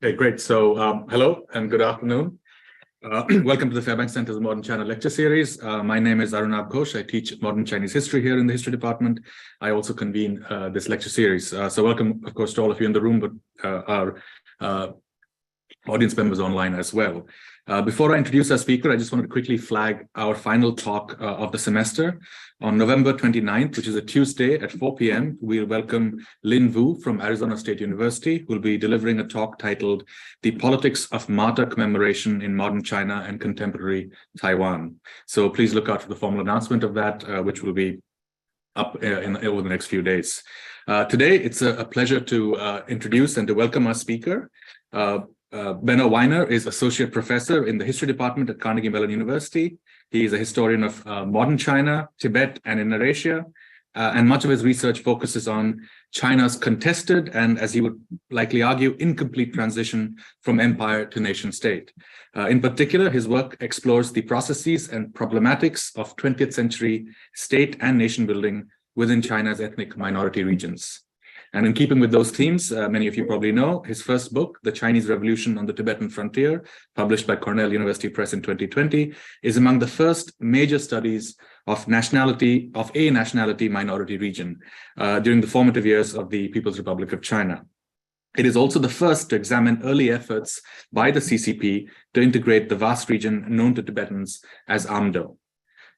Okay, great. So, hello and good afternoon. Welcome to the Fairbanks Center's Modern China Lecture Series. My name is Arunabh Ghosh. I teach modern Chinese history here in the History Department. I also convene this lecture series. So welcome, of course, to all of you in the room, but our audience members online as well. Before I introduce our speaker, I just wanted to quickly flag our final talk of the semester. On November 29th, which is a Tuesday at 4 p.m., we'll welcome Lin Wu from Arizona State University, who will be delivering a talk titled The Politics of Martyr Commemoration in Modern China and Contemporary Taiwan. So please look out for the formal announcement of that, which will be up over the next few days. Today, it's a pleasure to introduce and to welcome our speaker. Benno Weiner is Associate Professor in the History Department at Carnegie Mellon University. He is a historian of modern China, Tibet, and Inner Asia, and much of his research focuses on China's contested and, as he would likely argue, incomplete transition from empire to nation state. In particular, his work explores the processes and problematics of 20th century state and nation building within China's ethnic minority regions. And in keeping with those themes, many of you probably know, his first book, The Chinese Revolution on the Tibetan Frontier, published by Cornell University Press in 2020, is among the first major studies of a nationality minority region during the formative years of the People's Republic of China. It is also the first to examine early efforts by the CCP to integrate the vast region known to Tibetans as Amdo.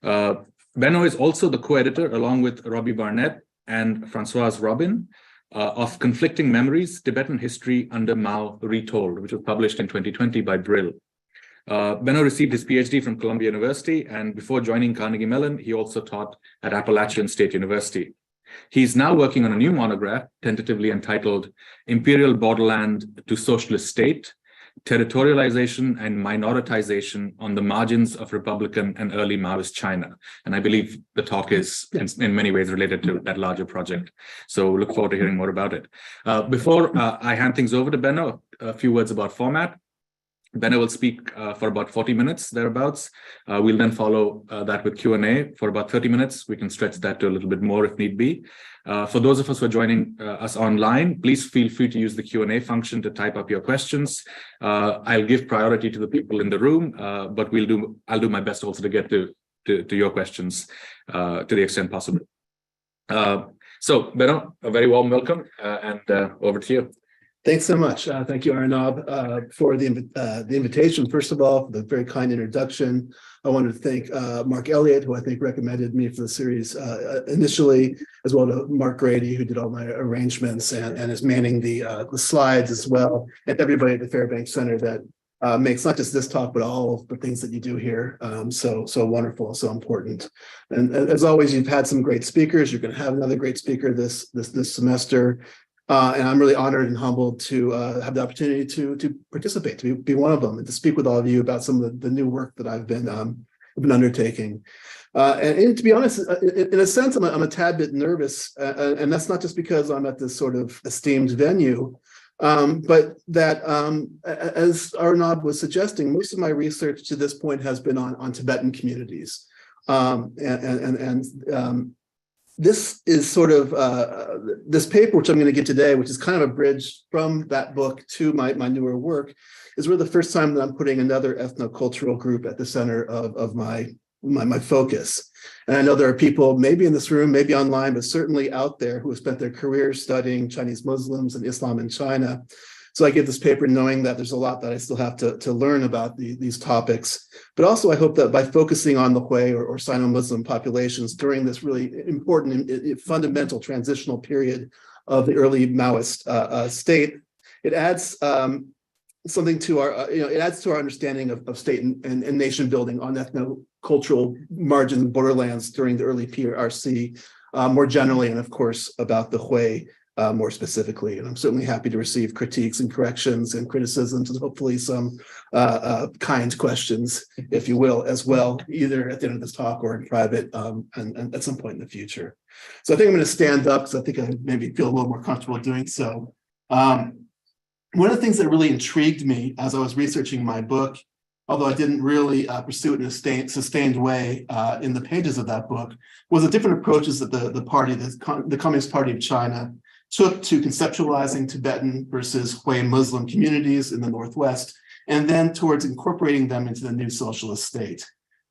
Benno is also the co-editor, along with Robbie Barnett and Françoise Robin, of Conflicting Memories, Tibetan History Under Mao Retold, which was published in 2020 by Brill. Benno received his PhD from Columbia University, and before joining Carnegie Mellon, he also taught at Appalachian State University. He's now working on a new monograph, tentatively entitled Imperial Borderland to Socialist State, Territorialization and Minoritization on the Margins of Republican and Early Maoist China. And I believe the talk is in many ways related to that larger project. So look forward to hearing more about it. Before I hand things over to Benno, a few words about format. Benno will speak for about 40 minutes, thereabouts. We'll then follow that with Q&A for about 30 minutes. We can stretch that to a little bit more if need be. For those of us who are joining us online, please feel free to use the Q&A function to type up your questions. I'll give priority to the people in the room, but I'll do my best also to get to your questions to the extent possible. So, Benno, a very warm welcome, and over to you. Thanks so much. Thank you, Arnab, for the invitation. First of all, for the very kind introduction. I wanted to thank Mark Elliott, who I think recommended me for the series initially, as well as Mark Grady, who did all my arrangements and is manning the slides as well, and everybody at the Fairbanks Center that makes not just this talk, but all of the things that you do here so wonderful, so important. And as always, you've had some great speakers. You're going to have another great speaker this semester. And I'm really honored and humbled to have the opportunity to participate, to be one of them, and to speak with all of you about some of the new work that I've been undertaking. And to be honest, in a sense, I'm a tad bit nervous, and that's not just because I'm at this sort of esteemed venue, but that, as Arnab was suggesting, most of my research to this point has been on Tibetan communities, this is sort of this paper, which I'm going to get today, which is kind of a bridge from that book to my newer work, is really the first time that I'm putting another ethnocultural group at the center of my focus. And I know there are people maybe in this room, maybe online, but certainly out there who have spent their careers studying Chinese Muslims and Islam in China. So I give this paper knowing that there's a lot that I still have to learn about these topics. But also I hope that by focusing on the Hui or Sino-Muslim populations during this really important and fundamental transitional period of the early Maoist state, it adds something to it adds to our understanding of state and nation building on ethnocultural margins and borderlands during the early PRC, more generally, and of course about the Hui more specifically. And I'm certainly happy to receive critiques and corrections and criticisms, and hopefully some kind questions, if you will, as well, either at the end of this talk or in private and at some point in the future. So I think I'm going to stand up because I think I maybe feel a little more comfortable doing so. One of the things that really intrigued me as I was researching my book, although I didn't really pursue it in a sustained way in the pages of that book, was the different approaches that the Communist Party of China took to conceptualizing Tibetan versus Hui Muslim communities in the Northwest, and then towards incorporating them into the new socialist state.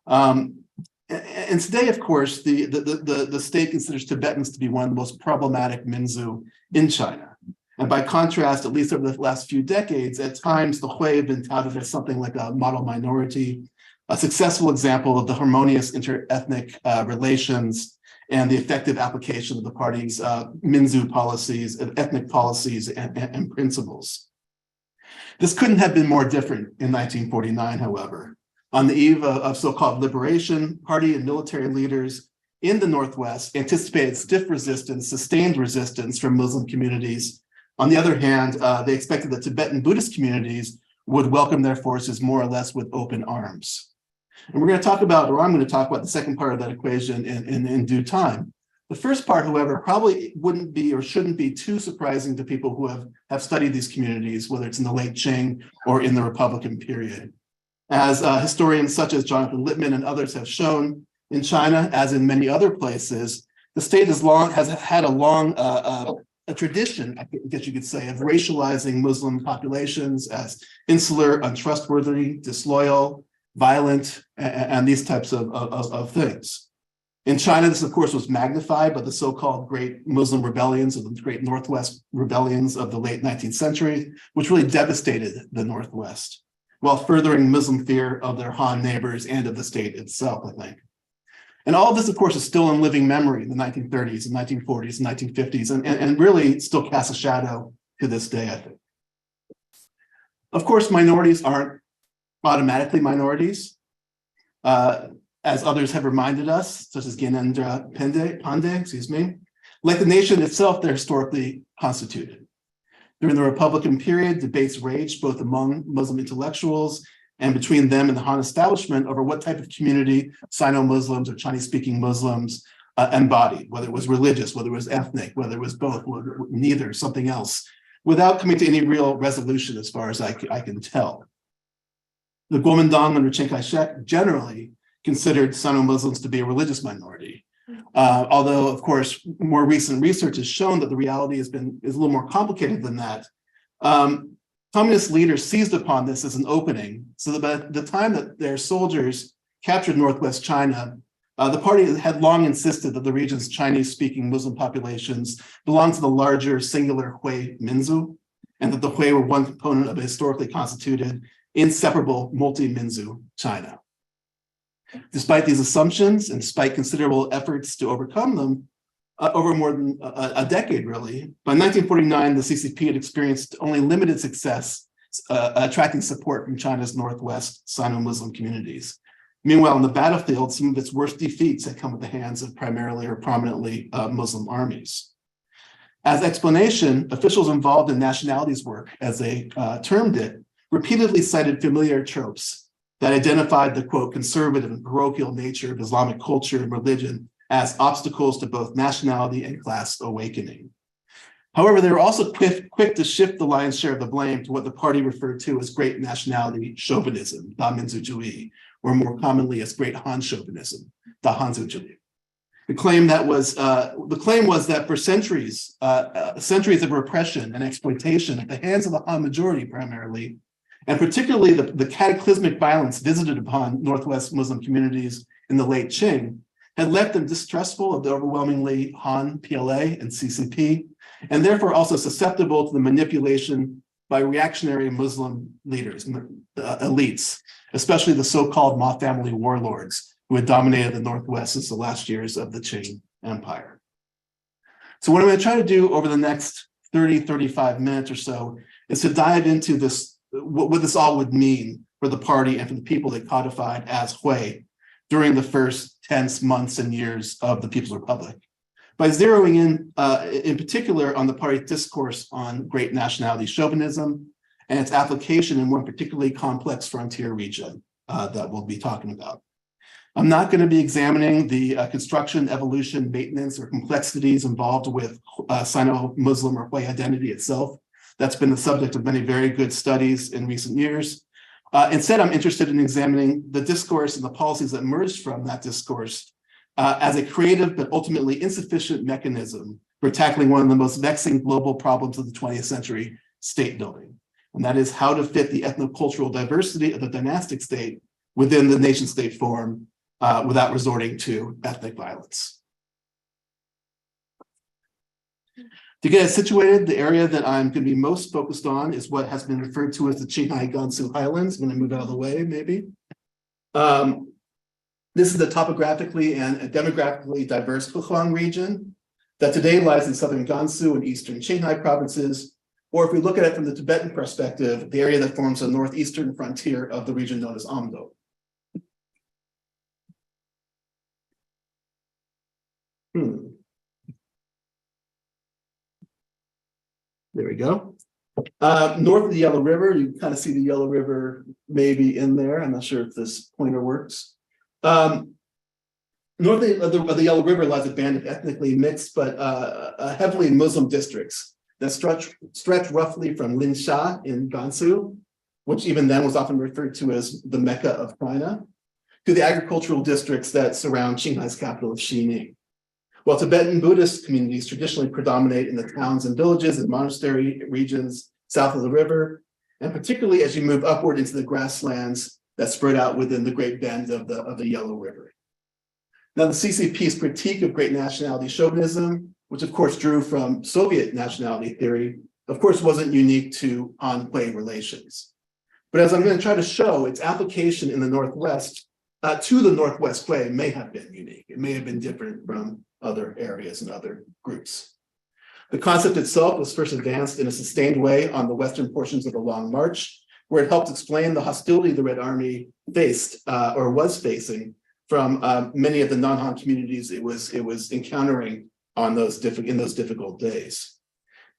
And today, of course, the state considers Tibetans to be one of the most problematic Minzu in China. And by contrast, at least over the last few decades, at times the Hui have been touted as something like a model minority, a successful example of the harmonious inter-ethnic relations and the effective application of the party's Minzu policies, ethnic policies, and principles. This couldn't have been more different in 1949, however. On the eve of so-called liberation, party and military leaders in the Northwest anticipated stiff resistance, sustained resistance from Muslim communities. On the other hand, they expected that Tibetan Buddhist communities would welcome their forces more or less with open arms. And we're going to talk about, or I'm going to talk about the second part of that equation in due time. The first part, however, probably wouldn't be or shouldn't be too surprising to people who have studied these communities, whether it's in the late Qing or in the Republican period. As historians such as Jonathan Littman and others have shown, in China, as in many other places, the state has had a long a tradition, I guess you could say, of racializing Muslim populations as insular, untrustworthy, disloyal, violent, and these types of things. In China, this, of course, was magnified by the so-called Great Muslim Rebellions, or the Great Northwest Rebellions of the late 19th century, which really devastated the Northwest, while furthering Muslim fear of their Han neighbors and of the state itself, I think. And all of this, of course, is still in living memory in the 1930s and 1940s and 1950s, and really still casts a shadow to this day, I think. Of course, minorities aren't automatically minorities. As others have reminded us, such as Gyanendra Pandey, like the nation itself, they're historically constituted. During the Republican period, debates raged both among Muslim intellectuals and between them and the Han establishment over what type of community Sino-Muslims or Chinese-speaking Muslims embodied, whether it was religious, whether it was ethnic, whether it was both, neither, something else, without coming to any real resolution as far as I can tell. The Kuomintang under Chiang Kai-shek generally considered Sino-Muslims to be a religious minority. Although, of course, more recent research has shown that the reality is a little more complicated than that. Communist leaders seized upon this as an opening, so that by the time that their soldiers captured Northwest China, the party had long insisted that the region's Chinese-speaking Muslim populations belonged to the larger singular Hui Minzu, and that the Hui were one component of a historically constituted, inseparable multi-Minzu China. Despite these assumptions, and despite considerable efforts to overcome them, over more than a decade, really, by 1949, the CCP had experienced only limited success attracting support from China's Northwest Sino-Muslim communities. Meanwhile, on the battlefield, some of its worst defeats had come at the hands of primarily or prominently Muslim armies. As explanation, officials involved in nationalities work, as they termed it, repeatedly cited familiar tropes that identified the, quote, conservative and parochial nature of Islamic culture and religion as obstacles to both nationality and class awakening. However, they were also quick to shift the lion's share of the blame to what the party referred to as great nationality chauvinism, daminzuzhui, or more commonly as great Han chauvinism, dahanzuzhui. The claim was that for centuries of repression and exploitation at the hands of the Han majority primarily, and particularly the cataclysmic violence visited upon Northwest Muslim communities in the late Qing, had left them distrustful of the overwhelmingly Han, PLA, and CCP, and therefore also susceptible to the manipulation by reactionary Muslim leaders, elites, especially the so-called Ma family warlords who had dominated the Northwest since the last years of the Qing Empire. So what I'm going to try to do over the next 35 minutes or so is to dive into this, what this all would mean for the party and for the people they codified as Hui during the first tense months and years of the People's Republic, by zeroing in particular on the party's discourse on great nationality chauvinism and its application in one particularly complex frontier region that we'll be talking about. I'm not going to be examining the construction, evolution, maintenance, or complexities involved with Sino-Muslim or Hui identity itself. That's been the subject of many very good studies in recent years. Instead, I'm interested in examining the discourse and the policies that emerged from that discourse as a creative but ultimately insufficient mechanism for tackling one of the most vexing global problems of the 20th century, state building. And that is how to fit the ethnocultural diversity of the dynastic state within the nation state form without resorting to ethnic violence. To get it situated, the area that I'm going to be most focused on is what has been referred to as the Qinghai Gansu Highlands. I'm going to move out of the way, maybe. This is the topographically and demographically diverse Huang region that today lies in southern Gansu and eastern Qinghai provinces, or if we look at it from the Tibetan perspective, the area that forms the northeastern frontier of the region known as Amdo. There we go. North of the Yellow River, you can kind of see the Yellow River maybe in there. I'm not sure if this pointer works. North of the Yellow River lies a band of ethnically mixed but heavily Muslim districts that stretch roughly from Linsha in Gansu, which even then was often referred to as the Mecca of China, to the agricultural districts that surround Qinghai's capital of Xining. While Tibetan Buddhist communities traditionally predominate in the towns and villages and monastery regions south of the river, and particularly as you move upward into the grasslands that spread out within the Great Bend of the Yellow River. Now, the CCP's critique of great nationality chauvinism, which of course drew from Soviet nationality theory, of course wasn't unique to Han-Hui relations. But as I'm going to try to show, its application in the Northwest to the Northwest Hui may have been unique. It may have been different from other areas and other groups. The concept itself was first advanced in a sustained way on the western portions of the Long March, where it helped explain the hostility the Red Army faced or was facing from many of the non-Han communities it was encountering in those difficult days.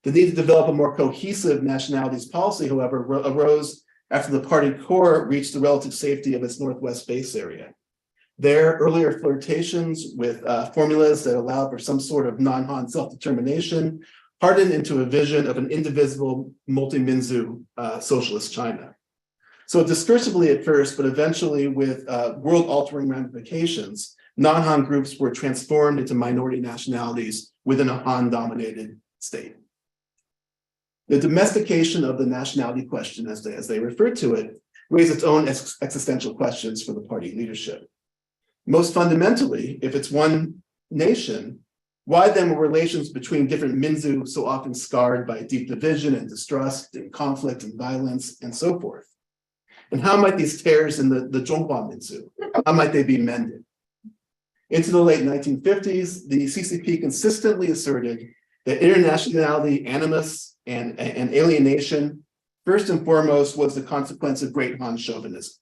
The need to develop a more cohesive nationalities policy, however, arose after the party core reached the relative safety of its Northwest base area. Their earlier flirtations with formulas that allowed for some sort of non-Han self-determination hardened into a vision of an indivisible multi-Minzu socialist China. So discursively at first, but eventually with world-altering ramifications, non-Han groups were transformed into minority nationalities within a Han-dominated state. The domestication of the nationality question, as they referred to it, raised its own existential questions for the party leadership. Most fundamentally, if it's one nation, why then were relations between different Minzu so often scarred by deep division and distrust and conflict and violence and so forth? And how might these tears in the Zhonghua Minzu, how might they be mended? Into the late 1950s, the CCP consistently asserted that internationality, animus, and alienation, first and foremost, was the consequence of great Han chauvinism,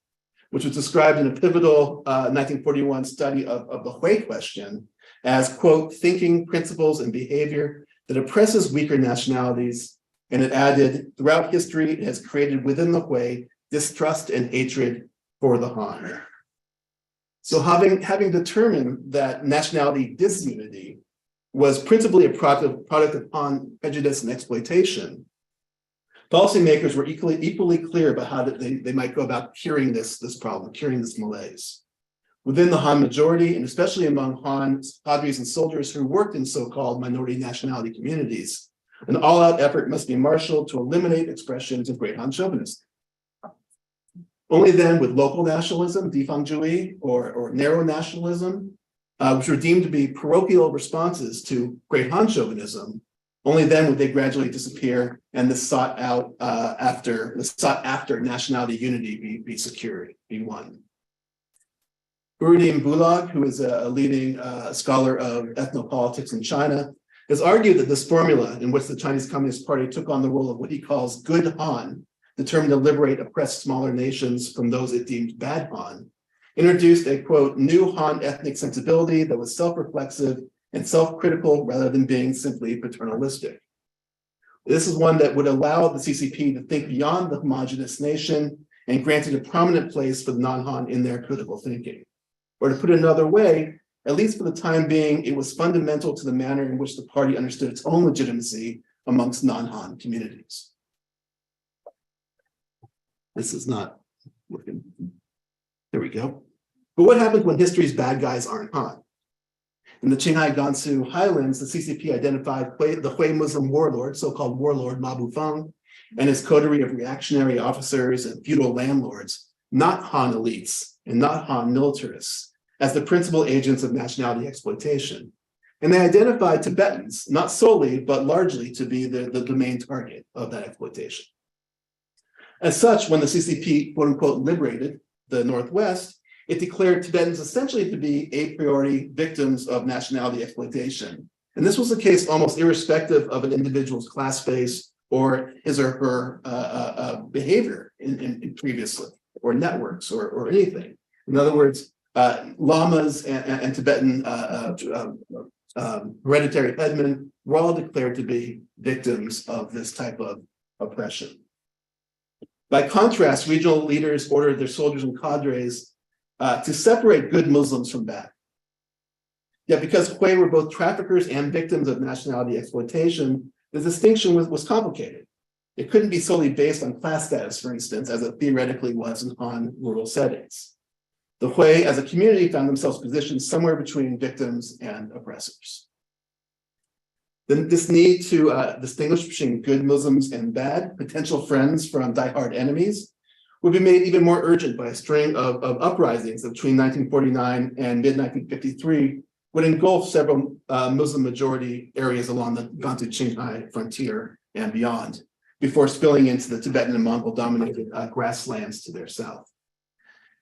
which was described in a pivotal 1941 study of the Hui question as, quote, thinking, principles, and behavior that oppresses weaker nationalities. And it added, throughout history, it has created within the Hui distrust and hatred for the Han. So having determined that nationality disunity was principally a product of Han prejudice and exploitation, policymakers were equally clear about how they might go about curing this problem, curing this malaise. Within the Han majority, and especially among Han cadres and soldiers who worked in so-called minority nationality communities, an all-out effort must be marshaled to eliminate expressions of great Han chauvinism. Only then would local nationalism, Difangzhui, or narrow nationalism, which were deemed to be parochial responses to great Han chauvinism, only then would they gradually disappear and the sought after nationality unity be secured, be won. Urudim Bulag, who is a leading scholar of ethnopolitics in China, has argued that this formula in which the Chinese Communist Party took on the role of what he calls good Han, determined to liberate oppressed smaller nations from those it deemed bad Han, introduced a, quote, new Han ethnic sensibility that was self-reflexive and self-critical rather than being simply paternalistic. This is one that would allow the CCP to think beyond the homogenous nation and granted a prominent place for the non-Han in their critical thinking. Or to put it another way, at least for the time being, it was fundamental to the manner in which the party understood its own legitimacy amongst non-Han communities. This is not working. There we go. But what happens when history's bad guys aren't Han? In the Qinghai Gansu highlands, the CCP identified the Hui Muslim warlord, so-called warlord Ma Bufang, and his coterie of reactionary officers and feudal landlords, not Han elites and not Han militarists, as the principal agents of nationality exploitation. And they identified Tibetans, not solely, but largely, to be the main target of that exploitation. As such, when the CCP, quote unquote, liberated the Northwest, it declared Tibetans essentially to be a priori victims of nationality exploitation. And this was the case almost irrespective of an individual's class base or his or her behavior in previously, or networks, or anything. In other words, lamas and Tibetan hereditary headmen were all declared to be victims of this type of oppression. By contrast, regional leaders ordered their soldiers and cadres to separate good Muslims from bad. Yet because Hui were both traffickers and victims of nationality exploitation, the distinction was complicated. It couldn't be solely based on class status, for instance, as it theoretically was in Han rural settings. The Hui as a community found themselves positioned somewhere between victims and oppressors. Then this need to distinguish between good Muslims and bad, potential friends from diehard enemies, would be made even more urgent by a string of uprisings between 1949 and mid-1953, would engulf several Muslim majority areas along the Gansu-Qinghai frontier and beyond, before spilling into the Tibetan and Mongol-dominated grasslands to their south.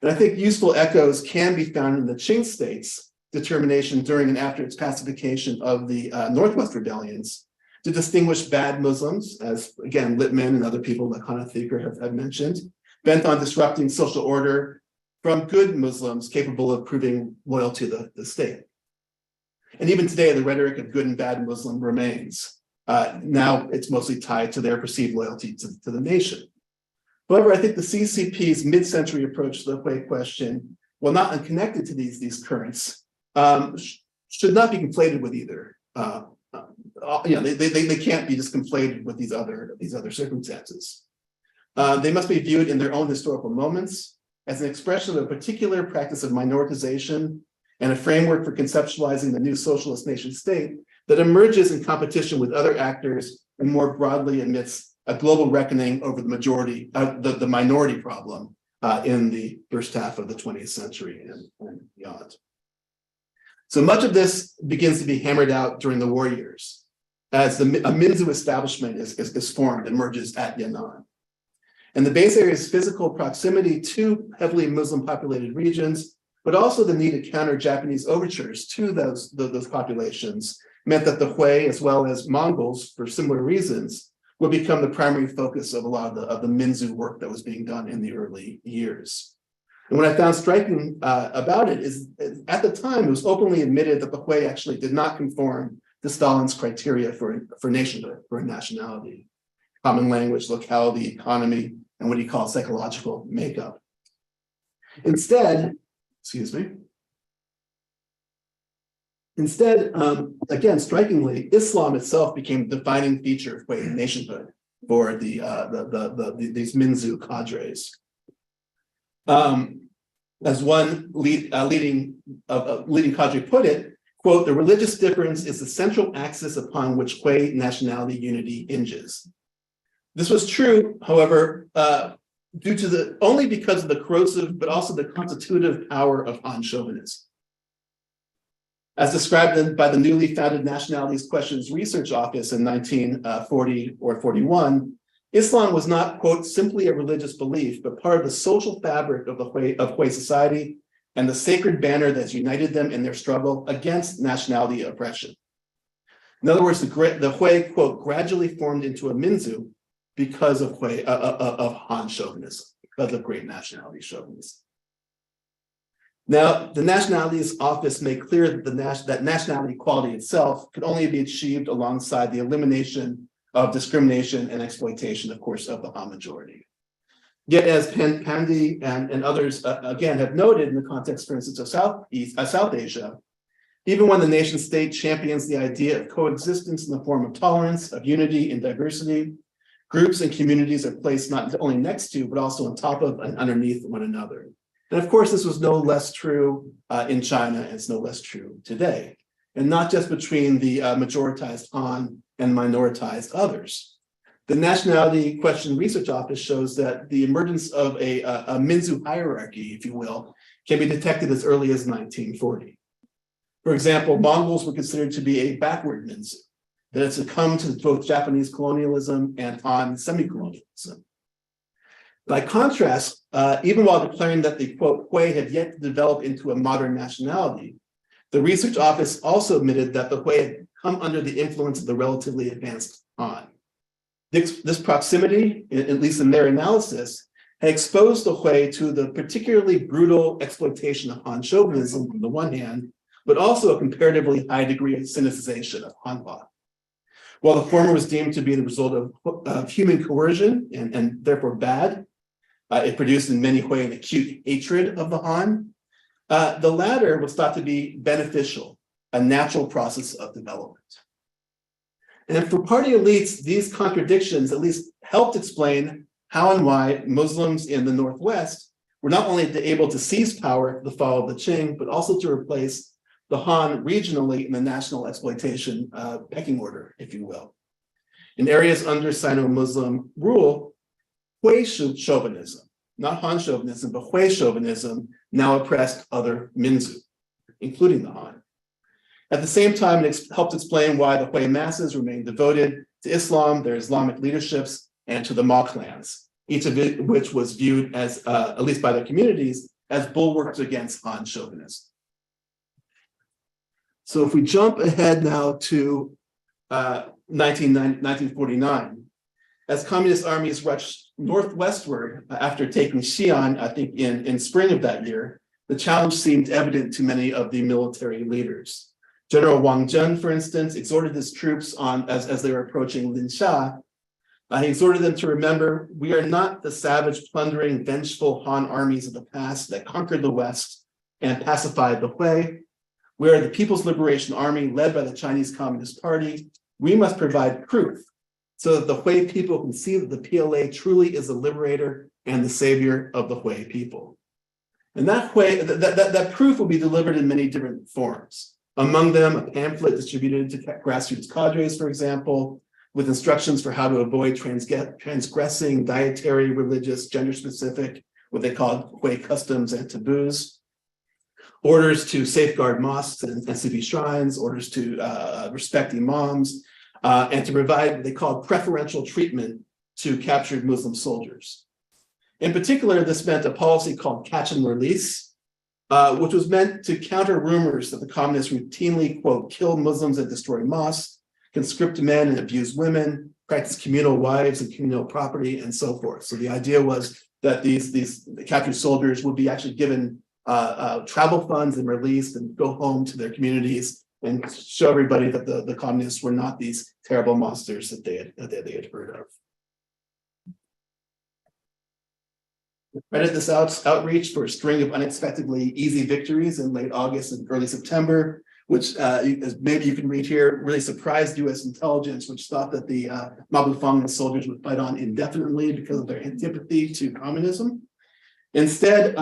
And I think useful echoes can be found in the Qing state's determination during and after its pacification of the Northwest rebellions to distinguish bad Muslims, as again, Lippmann and other people like Hannah Thicker have mentioned, bent on disrupting social order, from good Muslims capable of proving loyal to the state. And even today, the rhetoric of good and bad Muslim remains. Now it's mostly tied to their perceived loyalty to the nation. However, I think the CCP's mid-century approach to the Hui question, while not unconnected to these currents, should not be conflated with either. They can't be just conflated with these other circumstances. They must be viewed in their own historical moments as an expression of a particular practice of minoritization and a framework for conceptualizing the new socialist nation state that emerges in competition with other actors and more broadly amidst a global reckoning over the minority problem in the first half of the 20th century and beyond. So much of this begins to be hammered out during the war years, as a Minzu establishment is formed, emerges at Yan'an. And the base area's physical proximity to heavily Muslim populated regions, but also the need to counter Japanese overtures to those populations, meant that the Hui, as well as Mongols, for similar reasons, would become the primary focus of a lot of the Minzu work that was being done in the early years. And what I found striking about it is, at the time, it was openly admitted that the Hui actually did not conform to Stalin's criteria for nationhood, for nationality, common language, locality, economy, and what he called psychological makeup. Instead, again, strikingly, Islam itself became the defining feature of Hui nationhood for these Minzu cadres. As one leading cadre put it, quote, "The religious difference is the central axis upon which Hui nationality unity hinges." This was true, however, only because of the corrosive, but also the constitutive power of Han chauvinism. As described by the newly founded Nationalities Questions Research Office in 1940 or 41, Islam was not, quote, simply a religious belief, but part of the social fabric of Hui society and the sacred banner that's united them in their struggle against nationality oppression. In other words, the Hui, quote, gradually formed into a Minzu because of Han chauvinism, because of great nationality chauvinism. Now, the Nationalities Office made clear that that nationality equality itself could only be achieved alongside the elimination of discrimination and exploitation, of course, of the Han majority. Yet, as Pandey and others, again, have noted in the context, for instance, of South Asia, even when the nation state champions the idea of coexistence in the form of tolerance, of unity and diversity, groups and communities are placed not only next to, but also on top of and underneath one another. And of course, this was no less true in China, and it's no less true today. and not just between the majoritized Han and minoritized others. The Nationality Question Research Office shows that the emergence of a Minzu hierarchy, if you will, can be detected as early as 1940. For example, Mongols were considered to be a backward Minzu that had succumbed to both Japanese colonialism and Han semi-colonialism. By contrast, even while declaring that the, quote, Hui had yet to develop into a modern nationality, the research office also admitted that the Hui had come under the influence of the relatively advanced Han. This proximity, at least in their analysis, had exposed the Hui to the particularly brutal exploitation of Han chauvinism on the one hand, but also a comparatively high degree of Sinicization of Hanhua. While the former was deemed to be the result of human coercion and therefore bad, it produced in many Hui an acute hatred of the Han. The latter was thought to be beneficial, a natural process of development. And for party elites, these contradictions at least helped explain how and why Muslims in the Northwest were not only able to seize power at the fall of the Qing, but also to replace the Han regionally in the national exploitation pecking order, if you will. In areas under Sino-Muslim rule, Hui chauvinism, not Han chauvinism, but Hui chauvinism now oppressed other Minzu, including the Han. At the same time, it helped explain why the Hui masses remained devoted to Islam, their Islamic leaderships, and to the Ma clans, each of which was viewed as, at least by their communities, as bulwarks against Han chauvinism. So if we jump ahead now to 1949, as communist armies rushed northwestward after taking Xi'an, I think in spring of that year, the challenge seemed evident to many of the military leaders. General Wang Zhen, for instance, exhorted his troops as they were approaching Linsha. He exhorted them to remember, we are not the savage, plundering, vengeful Han armies of the past that conquered the West and pacified the Hui. We are the People's Liberation Army led by the Chinese Communist Party. We must provide proof so that the Hui people can see that the PLA truly is the liberator and the savior of the Hui people. And that proof will be delivered in many different forms. Among them, a pamphlet distributed to grassroots cadres, for example, with instructions for how to avoid transgressing dietary, religious, gender-specific, what they called Hui customs and taboos, orders to safeguard mosques and Sufi shrines, orders to respect imams, and to provide what they called preferential treatment to captured Muslim soldiers. In particular, this meant a policy called catch and release, which was meant to counter rumors that the communists routinely, quote, kill Muslims and destroy mosques, conscript men and abuse women, practice communal wives and communal property, and so forth. So the idea was that these captured soldiers would be actually given travel funds and released and go home to their communities and show everybody that the communists were not these terrible monsters that they had heard of. Credit this outreach for a string of unexpectedly easy victories in late August and early September, which, as maybe you can read here, really surprised U.S. intelligence, which thought that the Mabufang soldiers would fight on indefinitely because of their antipathy to communism. Instead,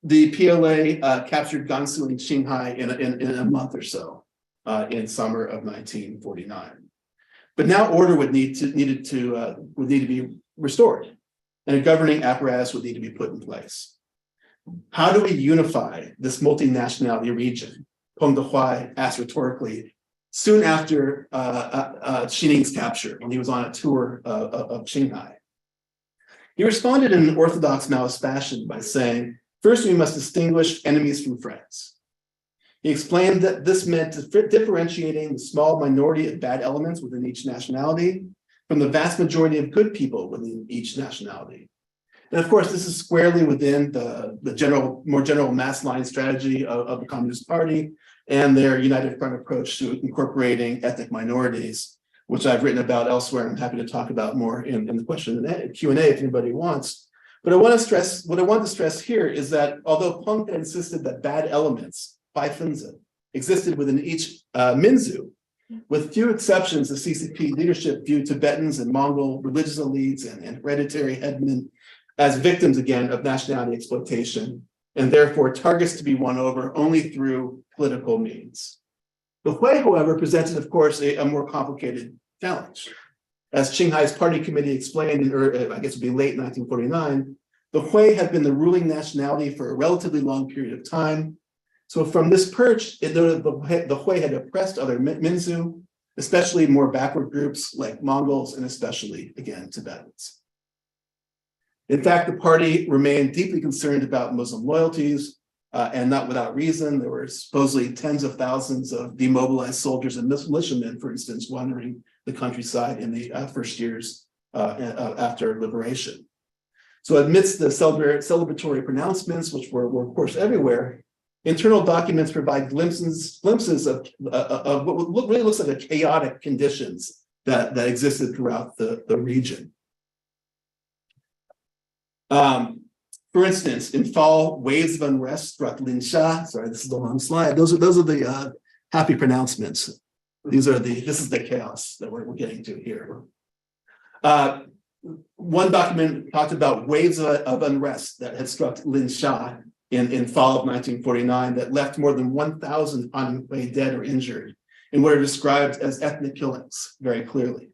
the PLA captured Gansu and Qinghai in a month or so in summer of 1949. But now order would need to be restored, and a governing apparatus would need to be put in place. How do we unify this multinationality region? Peng Dehuai asked rhetorically soon after Xining's capture, when he was on a tour of Qinghai. He responded in an orthodox Maoist fashion by saying, first, we must distinguish enemies from friends. He explained that this meant differentiating the small minority of bad elements within each nationality from the vast majority of good people within each nationality. And of course, this is squarely within the more general mass line strategy of the Communist Party and their united front approach to incorporating ethnic minorities, which I've written about elsewhere. I'm happy to talk about more in the question and Q&A if anybody wants. But what I want to stress here is that although Peng had insisted that bad elements, Baifunzi, existed within each Minzu, with few exceptions, the CCP leadership viewed Tibetans and Mongol religious elites and hereditary headmen as victims, again, of nationality exploitation, and therefore targets to be won over only through political means. The Hui, however, presented, of course, a more complicated challenge. As Qinghai's party committee explained in, I guess it would be late 1949, the Hui had been the ruling nationality for a relatively long period of time. So from this perch, it noted the Hui had oppressed other Minzu, especially more backward groups like Mongols and especially, again, Tibetans. In fact, the party remained deeply concerned about Muslim loyalties, and not without reason. There were supposedly tens of thousands of demobilized soldiers and militiamen, for instance, wandering the countryside in the first years after liberation. So amidst the celebratory pronouncements, which were of course everywhere, internal documents provide glimpses of what really looks like a chaotic conditions that existed throughout the region. For instance, in fall, waves of unrest struck Linsha. Sorry, this is the long slide. Those are the happy pronouncements. This is the chaos that we're getting to here. One document talked about waves of unrest that had struck Linsha in fall of 1949 that left more than 1,000 Han Hui dead or injured in what are described as ethnic killings very clearly.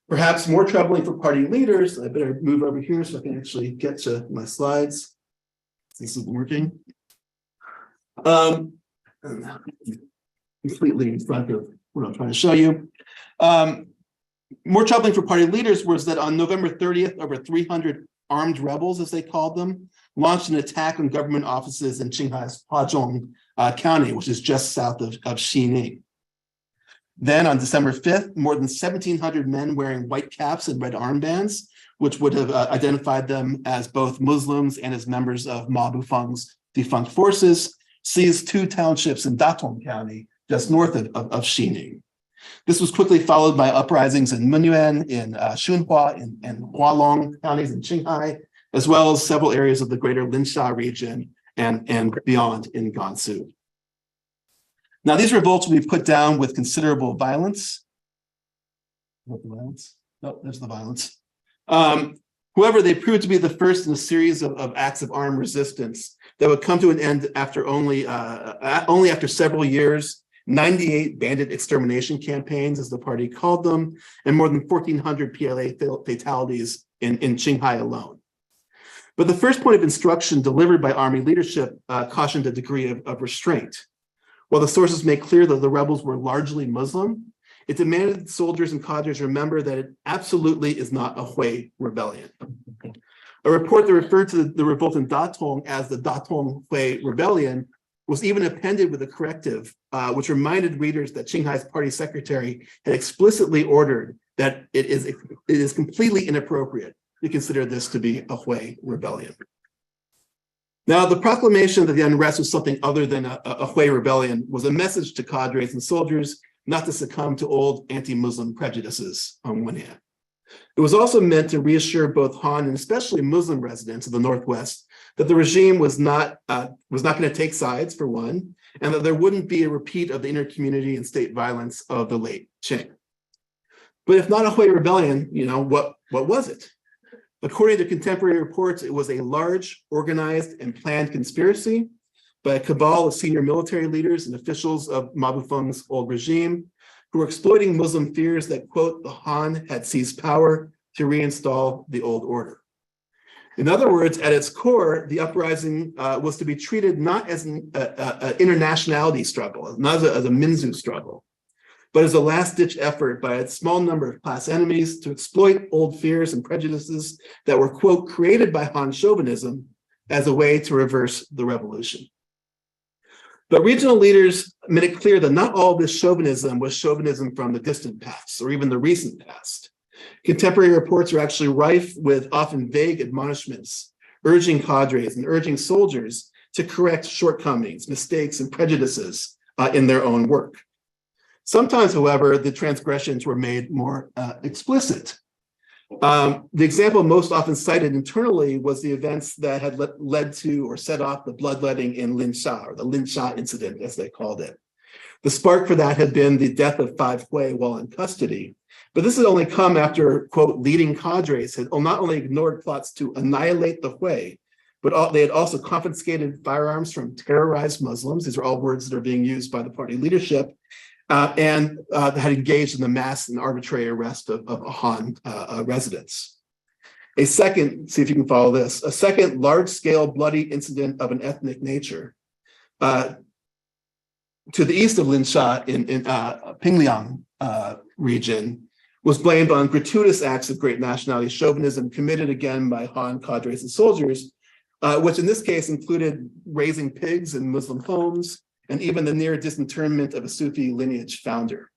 Perhaps more troubling for party leaders, I better move over here so I can actually get to my slides. This isn't working. Completely in front of what I'm trying to show you. More troubling for party leaders was that on November 30th, over 300 armed rebels, as they called them, launched an attack on government offices in Qinghai's Huazhong County, which is just south of Xining. Then on December 5th, more than 1,700 men wearing white caps and red armbands, which would have identified them as both Muslims and as members of Ma Bufang's defunct forces, seized 2 townships in Datong County, just north of Xining. This was quickly followed by uprisings in Menyuan, in Xunhua, and Hualong counties in Qinghai, as well as several areas of the greater Linsha region and beyond in Gansu. Now, these revolts will be put down with considerable violence. What the violence? No, there's the violence. However, they proved to be the first in a series of acts of armed resistance that would come to an end after only after several years, 98 bandit extermination campaigns, as the party called them, and more than 1,400 PLA fatalities in Qinghai alone. But the first point of instruction delivered by army leadership cautioned a degree of restraint. While the sources make clear that the rebels were largely Muslim, it demanded soldiers and cadres remember that it absolutely is not a Hui rebellion. A report that referred to the revolt in Datong as the Datong Hui Rebellion was even appended with a corrective, which reminded readers that Qinghai's party secretary had explicitly ordered that it is completely inappropriate to consider this to be a Hui rebellion. Now, the proclamation that the unrest was something other than a Hui rebellion was a message to cadres and soldiers not to succumb to old anti-Muslim prejudices on one hand. It was also meant to reassure both Han and especially Muslim residents of the Northwest that the regime was not going to take sides, for one, and that there wouldn't be a repeat of the inter-community and state violence of the late Qing. But if not a Hui rebellion, what was it? According to contemporary reports, it was a large, organized, and planned conspiracy by a cabal of senior military leaders and officials of Ma Bufang's old regime who were exploiting Muslim fears that, quote, the Han had seized power to reinstall the old order. In other words, at its core, the uprising was to be treated not as an internationality struggle, not as a Minzu struggle, but as a last-ditch effort by a small number of class enemies to exploit old fears and prejudices that were, quote, created by Han chauvinism as a way to reverse the revolution. But regional leaders made it clear that not all this chauvinism was chauvinism from the distant past or even the recent past. Contemporary reports are actually rife with often vague admonishments, urging cadres and urging soldiers to correct shortcomings, mistakes, and prejudices in their own work. Sometimes, however, the transgressions were made more explicit. The example most often cited internally was the events that had led to or set off the bloodletting in Linsha, or the Linsha incident, as they called it. The spark for that had been the death of 5 Hui while in custody. But this had only come after, quote, leading cadres had not only ignored plots to annihilate the Hui, but they had also confiscated firearms from terrorized Muslims. These are all words that are being used by the party leadership, and had engaged in the mass and arbitrary arrest of Han residents. A second, see if you can follow this, a second large-scale bloody incident of an ethnic nature to the east of Linsha in Pingliang region was blamed on gratuitous acts of great nationality chauvinism committed again by Han cadres and soldiers, which in this case included raising pigs in Muslim homes and even the near disinterment of a Sufi lineage founder.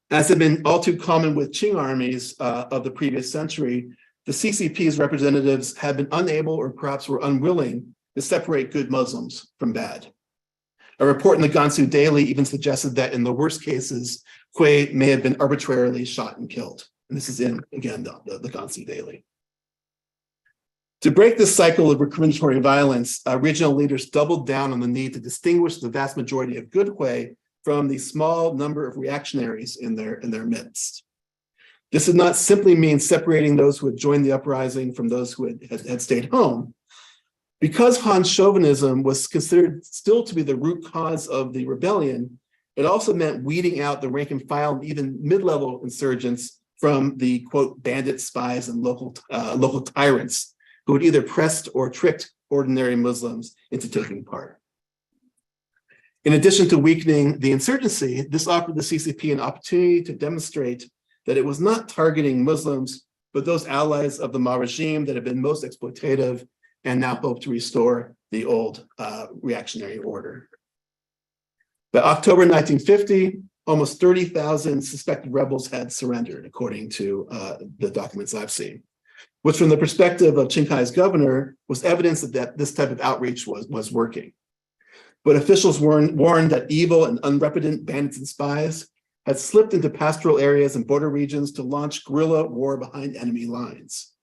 As had been all too common with Qing armies of the previous century, the CCP's representatives had been unable or perhaps were unwilling to separate good Muslims from bad. A report in the Gansu Daily even suggested that in the worst cases, Hui may have been arbitrarily shot and killed. And this is in, again, the Gansu Daily. To break this cycle of discriminatory violence, regional leaders doubled down on the need to distinguish the vast majority of good Hui from the small number of reactionaries in their midst. This did not simply mean separating those who had joined the uprising from those who had stayed home. Because Han chauvinism was considered still to be the root cause of the rebellion, it also meant weeding out the rank and file and even mid-level insurgents from the, quote, bandit spies and local tyrants who had either pressed or tricked ordinary Muslims into taking part. In addition to weakening the insurgency, this offered the CCP an opportunity to demonstrate that it was not targeting Muslims, but those allies of the Ma regime that had been most exploitative and now hope to restore the old reactionary order. By October 1950, almost 30,000 suspected rebels had surrendered, according to the documents I've seen, which from the perspective of Qinghai's governor was evidence that this type of outreach was working. But officials warned that evil and unrepentant bandits and spies had slipped into pastoral areas and border regions to launch guerrilla war behind enemy lines.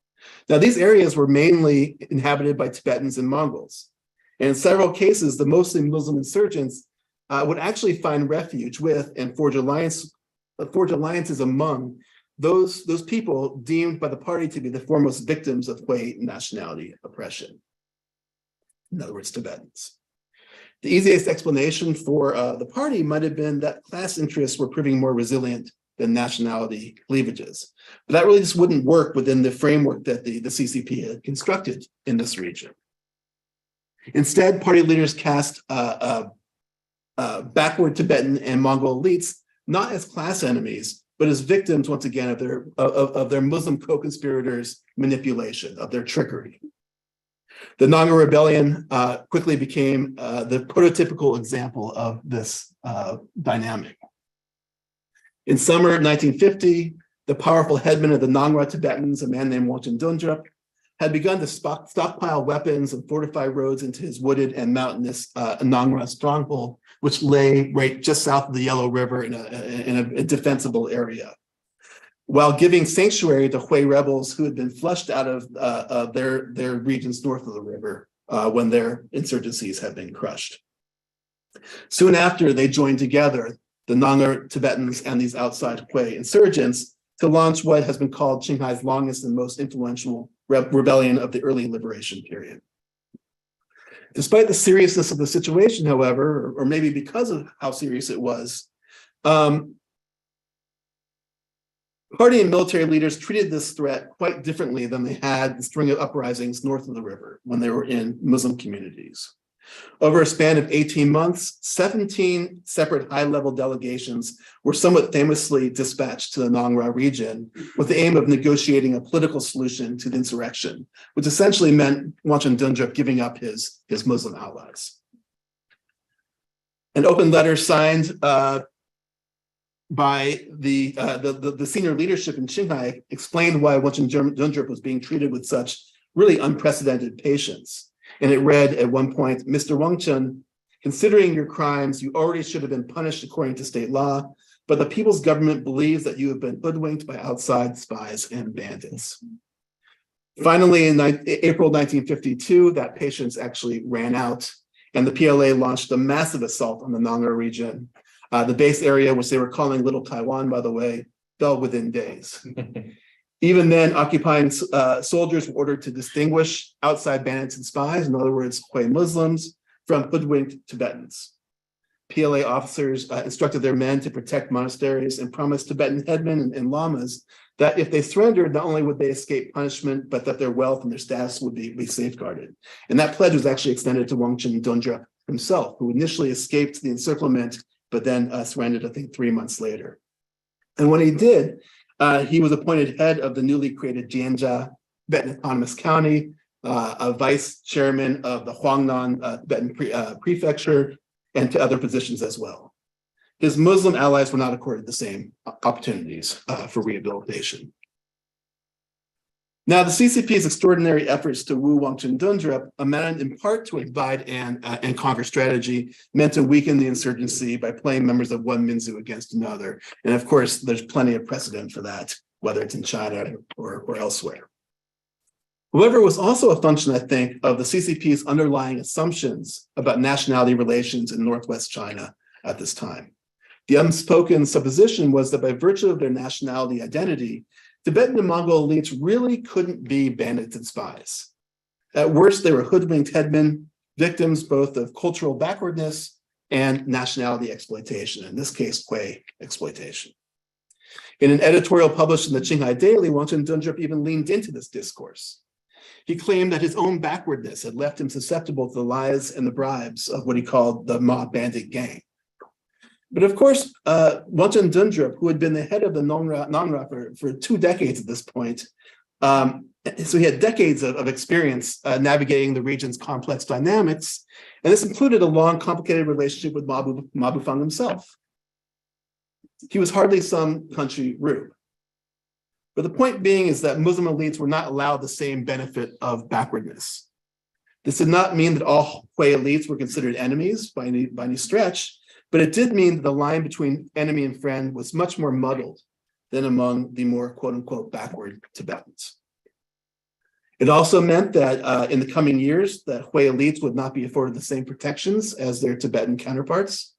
Now, these areas were mainly inhabited by Tibetans and Mongols. And in several cases, the mostly Muslim insurgents would actually find refuge with and forge alliances among those people deemed by the party to be the foremost victims of Hui nationality oppression. In other words, Tibetans. The easiest explanation for the party might have been that class interests were proving more resilient than nationality cleavages. But that really just wouldn't work within the framework that the CCP had constructed in this region. Instead, party leaders cast backward Tibetan and Mongol elites not as class enemies, but as victims, once again, of their Muslim co-conspirators' manipulation, of their trickery. The Nanga Rebellion quickly became the prototypical example of this dynamic. In summer 1950, the powerful headman of the Nangwa Tibetans, a man named Wanchen Dundrup, had begun to stockpile weapons and fortify roads into his wooded and mountainous Nangwa stronghold, which lay right just south of the Yellow River in a defensible area, while giving sanctuary to Hui rebels who had been flushed out of their regions north of the river when their insurgencies had been crushed. Soon after, they joined together, the Nanga Tibetans and these outside Hui insurgents, to launch what has been called Qinghai's longest and most influential rebellion of the early liberation period. Despite the seriousness of the situation, however, or maybe because of how serious it was, party and military leaders treated this threat quite differently than they had the string of uprisings north of the river when they were in Muslim communities. Over a span of 18 months, 17 separate high-level delegations were somewhat famously dispatched to the Nangwa region with the aim of negotiating a political solution to the insurrection, which essentially meant Wanchen Dundrup giving up his Muslim allies. An open letter signed by the senior leadership in Qinghai explained why Wanchen Dundrup was being treated with such really unprecedented patience. And it read at one point, Mr. Wanchen, considering your crimes, you already should have been punished according to state law, but the people's government believes that you have been hoodwinked by outside spies and bandits. Finally, in April 1952, that patience actually ran out, and the PLA launched a massive assault on the Nanga region. The base area, which they were calling Little Taiwan, by the way, fell within days. Even then, occupying soldiers were ordered to distinguish outside bandits and spies, in other words, Hui Muslims, from hoodwinked Tibetans. PLA officers instructed their men to protect monasteries and promised Tibetan headmen and lamas that if they surrendered, not only would they escape punishment, but that their wealth and their status would be safeguarded. And that pledge was actually extended to Wangchen Dundrup himself, who initially escaped the encirclement, but then surrendered, I think, 3 months later. And when he did, he was appointed head of the newly created Jianjia Tibetan Autonomous County, a vice chairman of the Huangnan Tibetan Prefecture, and to other positions as well. His Muslim allies were not accorded the same opportunities for rehabilitation. Now, the CCP's extraordinary efforts to woo Wangchen Dundrup amounted in part to a divide and conquer strategy meant to weaken the insurgency by playing members of one Minzu against another. And of course, there's plenty of precedent for that, whether it's in China or elsewhere. However, it was also a function, I think, of the CCP's underlying assumptions about nationality relations in Northwest China at this time. The unspoken supposition was that by virtue of their nationality identity, Tibetan and Mongol elites really couldn't be bandits and spies. At worst, they were hoodwinked headmen, victims both of cultural backwardness and nationality exploitation, in this case, Hui exploitation. In an editorial published in the Qinghai Daily, Wangchen Dundrup even leaned into this discourse. He claimed that his own backwardness had left him susceptible to the lies and the bribes of what he called the Ma bandit gang. But of course, Wangchen Dundrup, who had been the head of the Nongra for 2 decades at this point, so he had decades of experience navigating the region's complex dynamics, and this included a long, complicated relationship with Ma Bufang himself. He was hardly some country rube. But the point being is that Muslim elites were not allowed the same benefit of backwardness. This did not mean that all Hui elites were considered enemies by any stretch, but it did mean that the line between enemy and friend was much more muddled than among the more quote-unquote backward Tibetans. It also meant that in the coming years, that Hui elites would not be afforded the same protections as their Tibetan counterparts.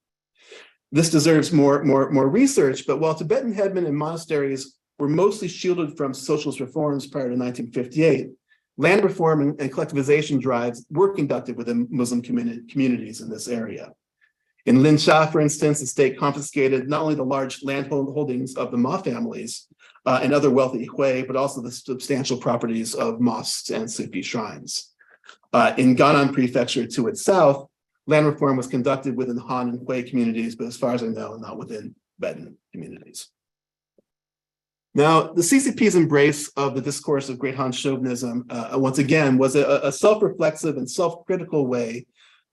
This deserves more research, but while Tibetan headmen and monasteries were mostly shielded from socialist reforms prior to 1958, land reform and collectivization drives were conducted within Muslim communities in this area. In Linsha, for instance, the state confiscated not only the large land holdings of the Ma families and other wealthy Hui, but also the substantial properties of mosques and Sufi shrines. In Gannan Prefecture to its south, land reform was conducted within Han and Hui communities, but as far as I know, not within Tibetan communities. Now, the CCP's embrace of the discourse of Great Han chauvinism, once again, was a self-reflexive and self-critical way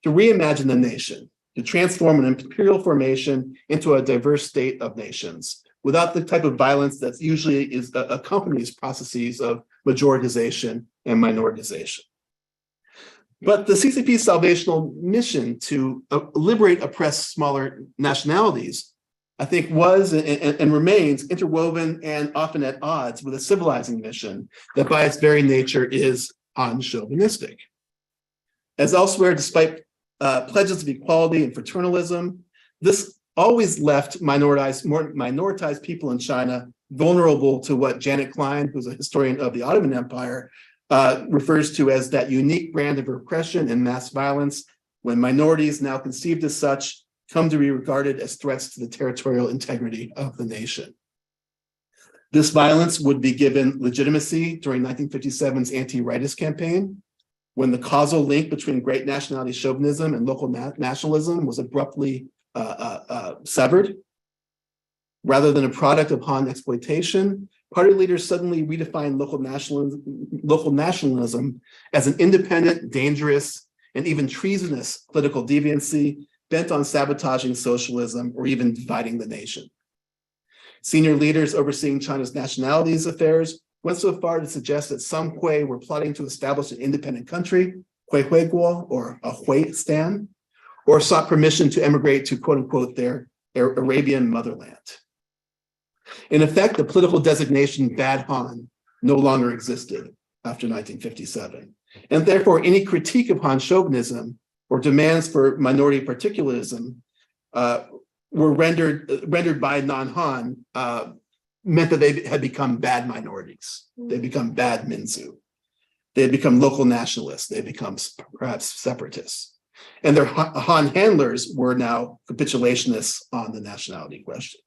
to reimagine the nation, to transform an imperial formation into a diverse state of nations, without the type of violence that usually accompanies processes of majoritization and minoritization. But the CCP's salvational mission to liberate oppressed smaller nationalities, I think, was and remains interwoven and often at odds with a civilizing mission that by its very nature is Han-chauvinistic. As elsewhere, despite pledges of equality and fraternalism, this always left minoritized people in China vulnerable to what Janet Klein, who's a historian of the Ottoman Empire, refers to as that unique brand of repression and mass violence when minorities, now conceived as such, come to be regarded as threats to the territorial integrity of the nation. This violence would be given legitimacy during 1957's anti-rightist campaign, when the causal link between great nationality chauvinism and local nationalism was abruptly severed. Rather than a product of Han exploitation, party leaders suddenly redefined local nationalism as an independent, dangerous, and even treasonous political deviancy bent on sabotaging socialism or even dividing the nation. Senior leaders overseeing China's nationalities affairs went so far to suggest that some Hui were plotting to establish an independent country, Hui Guo, or a Hui-stan, or sought permission to emigrate to, quote unquote, their Arabian motherland. In effect, the political designation Bad Han no longer existed after 1957. And therefore, any critique of Han chauvinism or demands for minority particularism were rendered by non-Han meant that they had become bad minorities. They become bad Minzu. They had become local nationalists. They had become perhaps separatists. And their Han handlers were now capitulationists on the nationality question.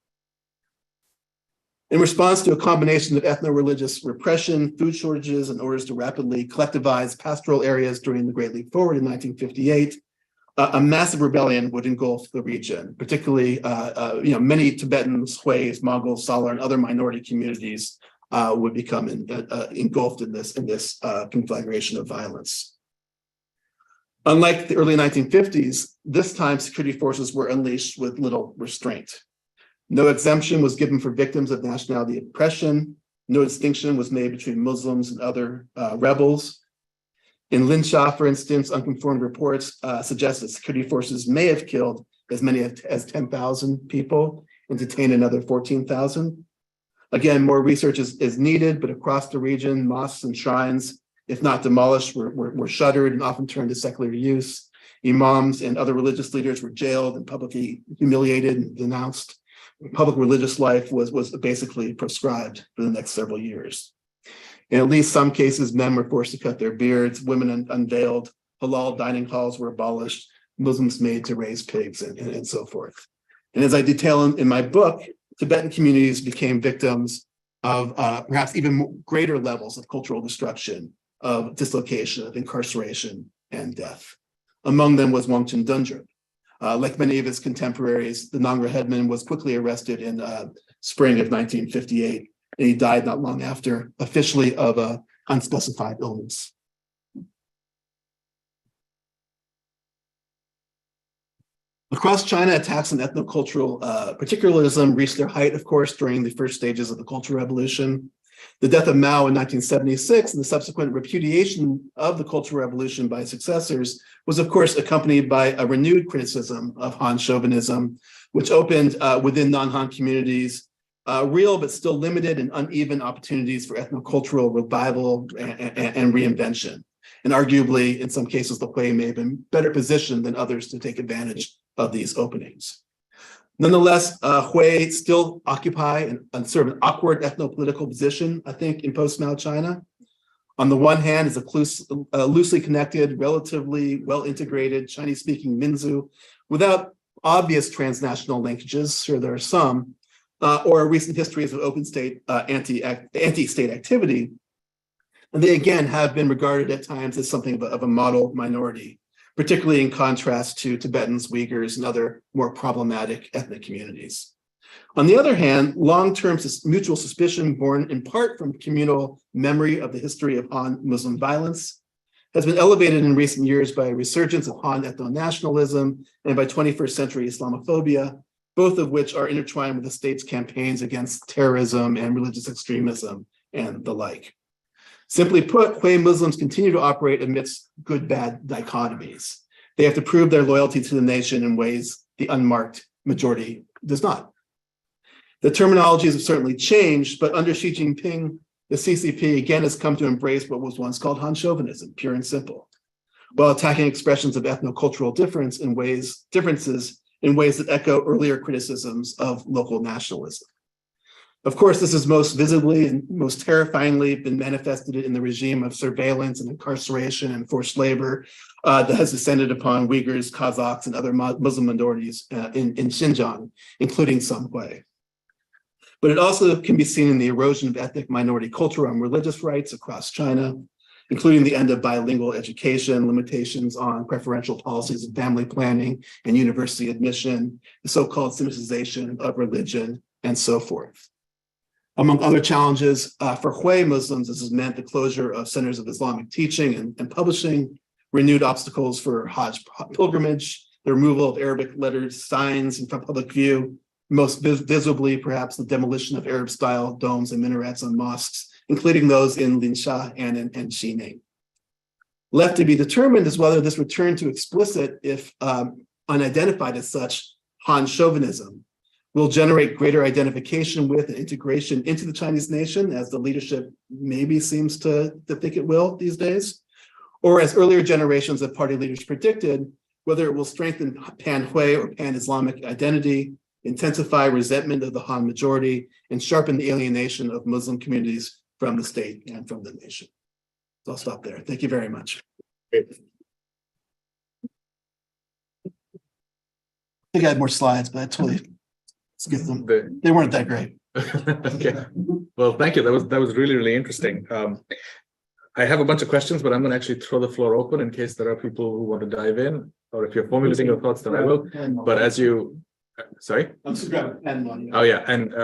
In response to a combination of ethno-religious repression, food shortages, and orders to rapidly collectivize pastoral areas during the Great Leap Forward in 1958, a massive rebellion would engulf the region, particularly many Tibetans, Huis, Mongols, Salar, and other minority communities would become engulfed in this conflagration of violence. Unlike the early 1950s, this time security forces were unleashed with little restraint. No exemption was given for victims of nationality oppression. No distinction was made between Muslims and other rebels. In Linsha, for instance, unconfirmed reports suggest that security forces may have killed as many as 10,000 people and detained another 14,000. Again, more research is needed, but across the region, mosques and shrines, if not demolished, were shuttered and often turned to secular use. Imams and other religious leaders were jailed and publicly humiliated and denounced. Public religious life was basically proscribed for the next several years. In at least some cases, men were forced to cut their beards, women unveiled, halal dining halls were abolished, Muslims made to raise pigs, and so forth. And as I detail in my book, Tibetan communities became victims of perhaps even greater levels of cultural destruction, of dislocation, of incarceration, and death. Among them was Wangchen Dundrup. Like many of his contemporaries, the Nangra headman was quickly arrested in spring of 1958, and he died not long after, officially of an unspecified illness. Across China, attacks on ethnocultural particularism reached their height, of course, during the first stages of the Cultural Revolution. The death of Mao in 1976 and the subsequent repudiation of the Cultural Revolution by successors was, of course, accompanied by a renewed criticism of Han chauvinism, which opened within non-Han communities real but still limited and uneven opportunities for ethnocultural revival and reinvention. And arguably, in some cases, the Hui may have been better positioned than others to take advantage of these openings. Nonetheless, Hui still occupy sort of an awkward ethno-political position, I think, in post-Mao China. On the one hand, is a loosely connected, relatively well-integrated Chinese-speaking Minzu without obvious transnational linkages, sure there are some, or recent histories of open state anti-state activity. And they, again, have been regarded at times as something of a model minority, particularly in contrast to Tibetans, Uyghurs, and other more problematic ethnic communities. On the other hand, long-term mutual suspicion born in part from communal memory of the history of Han Muslim violence has been elevated in recent years by a resurgence of Han ethno-nationalism and by 21st century Islamophobia, both of which are intertwined with the state's campaigns against terrorism and religious extremism and the like. Simply put, Hui Muslims continue to operate amidst good-bad dichotomies. They have to prove their loyalty to the nation in ways the unmarked majority does not. The terminologies have certainly changed, but under Xi Jinping, the CCP again has come to embrace what was once called Han chauvinism, pure and simple, while attacking expressions of ethnocultural differences in ways that echo earlier criticisms of local nationalism. Of course, this has most visibly and most terrifyingly been manifested in the regime of surveillance and incarceration and forced labor that has descended upon Uyghurs, Kazakhs, and other Muslim minorities in Xinjiang, including some Hui. But it also can be seen in the erosion of ethnic minority cultural and religious rights across China, including the end of bilingual education, limitations on preferential policies of family planning and university admission, the so-called Sinicization of religion, and so forth. Among other challenges for Hui Muslims, this has meant the closure of centers of Islamic teaching and publishing, renewed obstacles for Hajj pilgrimage, the removal of Arabic lettered signs from public view, most visibly perhaps the demolition of Arab-style domes and minarets on mosques, including those in Linsha and in Xining. Left to be determined is whether this return to explicit, if unidentified as such, Han chauvinism will generate greater identification with and integration into the Chinese nation, as the leadership maybe seems to think it will these days, or as earlier generations of party leaders predicted, whether it will strengthen pan-Hui or pan-Islamic identity, intensify resentment of the Han majority, and sharpen the alienation of Muslim communities from the state and from the nation. So I'll stop there. Thank you very much. Great. think I had more slides, but I totally skipped them. The- They weren't that great. Okay. Well, thank you. That was really, really interesting. I have a bunch of questions, but I'm going to actually throw the floor open in case there are people who want to dive in, or if you're formulating your thoughts, then I will. But as you, sorry. I'm just grabbing a pen on you. Oh yeah, and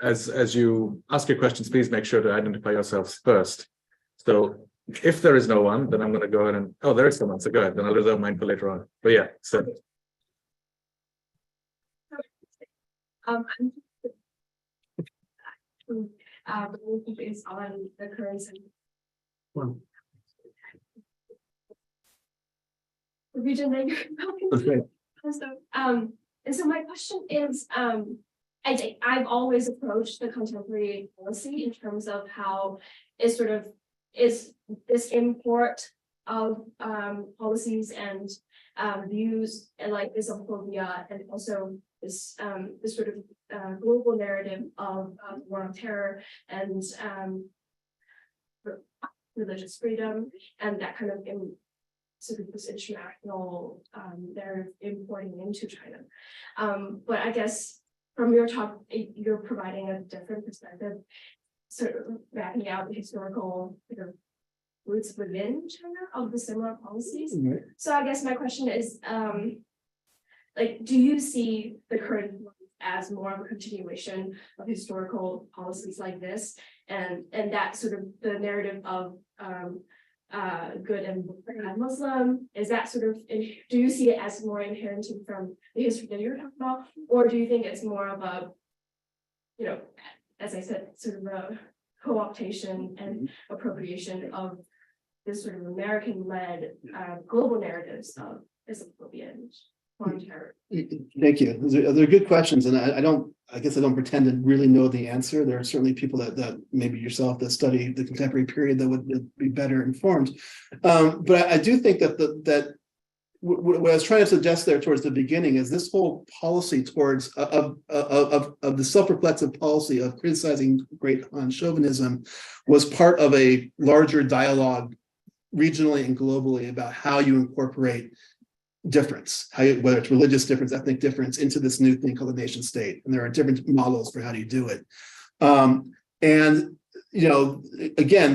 as you ask your questions, please make sure to identify yourselves first. So if there is no one, then I'm going to go ahead and there is someone. So go ahead, then I'll reserve mine for later on. But yeah, so. Is on the currency. The region that you're talking Okay. and so my question is, I've always approached the contemporary policy in terms of how is this import of policies and views and like Islamophobia, and also this sort of global narrative of war on terror and religious freedom, and that kind of sort of this international narrative importing into China. But I guess from your talk, you're providing a different perspective, sort of mapping out the historical sort of roots within China of the similar policies. Right. So I guess my question is, like, do you see the current as more of a continuation of historical policies like this, and that sort of the narrative of good and bad Muslim, is that sort of, do you see it as more inherent from the history that you're talking about, or do you think it's more of a, you know, as I said, sort of a co-optation and appropriation of this sort of American-led global narratives of Islamophobia and foreign terror? Thank you. They're good questions, and I guess I don't pretend to really know the answer. There are certainly people that maybe yourself that study the contemporary period that would be better informed. But I do think that what I was trying to suggest there towards the beginning is this whole policy towards of the self-reflexive policy of criticizing Great Han chauvinism was part of a larger dialogue regionally and globally about how you incorporate difference, whether it's religious difference, ethnic difference, into this new thing called the nation state. And there are different models for how do you do it. And, you know, again,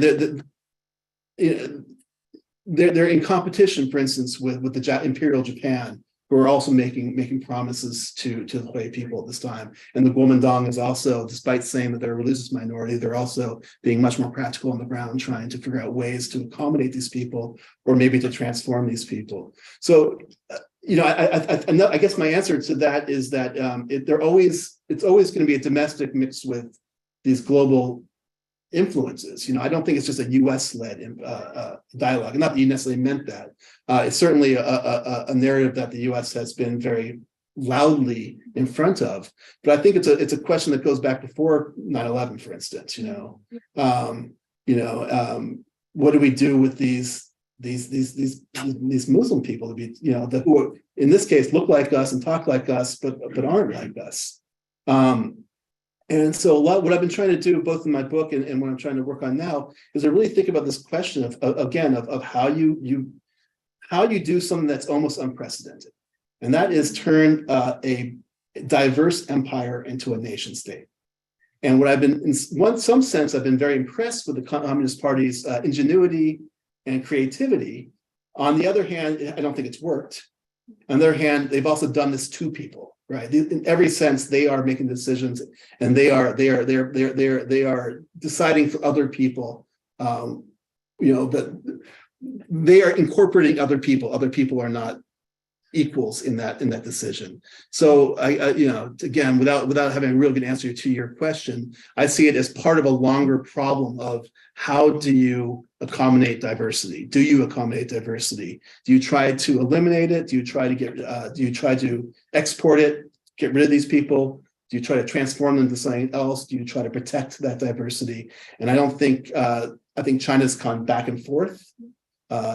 they're in competition, for instance, with the Imperial Japan, who are also making promises to the Hui people at this time. And the Kuomintang is also, despite saying that they're a religious minority, they're also being much more practical on the ground, trying to figure out ways to accommodate these people, or maybe to transform these people. So, you know, I guess my answer to that is that it's always going to be a domestic mixed with these global influences. You know, I don't think it's just a U.S.-led dialogue. Not that you necessarily meant that. It's certainly a narrative that the U.S. has been very loudly in front of. But I think it's a question that goes back before 9/11, for instance. You know, what do we do with these Muslim people to be, you know, who in this case look like us and talk like us, but aren't like us. And so what I've been trying to do, both in my book and what I'm trying to work on now, is to really think about this question of how you do something that's almost unprecedented, and that is turn a diverse empire into a nation state. And what I've been, in some sense, I've been very impressed with the Communist Party's ingenuity and creativity. On the other hand, I don't think it's worked. On the other hand, they've also done this to people. Right. In every sense, they are making decisions, and they are deciding for other people. You know, that they are incorporating other people. Other people are not equals in that decision. So I you know, again, without having a real good answer to your question, I see it as part of a longer problem of how do you accommodate diversity? Do you accommodate diversity? Do you try to eliminate it? Do you try to export it, get rid of these people? Do you try to transform them into something else? Do you try to protect that diversity? And I don't think I think China's gone back and forth,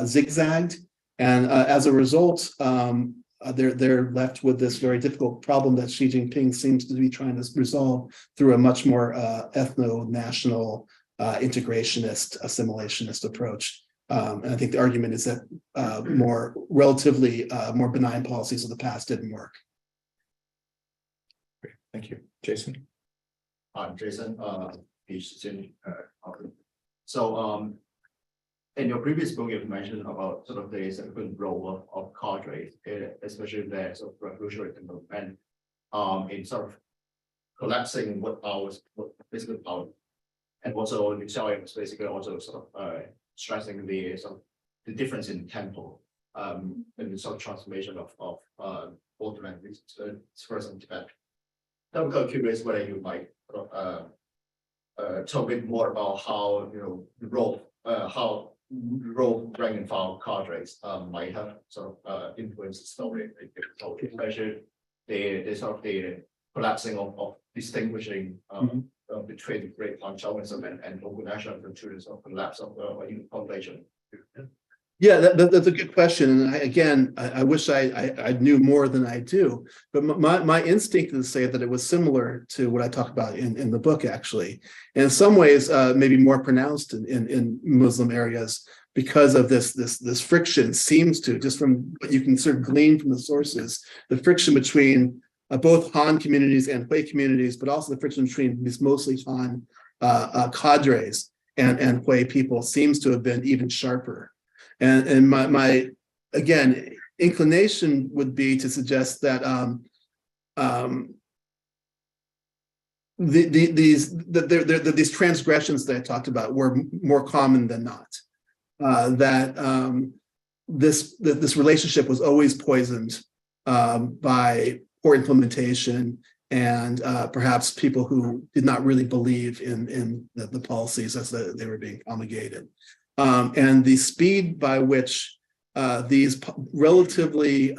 zigzagged. And as a result, they're left with this very difficult problem that Xi Jinping seems to be trying to resolve through a much more ethno-national, integrationist, assimilationist approach. And I think the argument is that relatively more benign policies of the past didn't work. Thank you. Jason? I'm Jason, PhD student. So, in your previous book, you've mentioned about sort of the significant role of cadres, especially the sort of revolutionary movement, in sort of collapsing what physical power, and also in Xiaoyan was basically also sort of stressing the sort of the difference in tempo, and the sort of transformation of both languages, first and Tibet. I'm kind of curious whether you might talk a bit more about how the role, rank and file cadres might have sort of influenced the story, especially the sort of the collapsing of distinguishing between great Han Chauvinism and local national cultures of collapse of the foundation. Yeah, that's a good question. And I wish I knew more than I do. But my instinct is to say that it was similar to what I talk about in the book, actually. And in some ways, maybe more pronounced in Muslim areas because of this friction seems to, just from what you can sort of glean from the sources, the friction between both Han communities and Hui communities, but also the friction between these mostly Han cadres and Hui people seems to have been even sharper. And my again inclination would be to suggest that these transgressions that I talked about were more common than not. This relationship was always poisoned by poor implementation and perhaps people who did not really believe in the policies as they were being promulgated. And the speed by which these relatively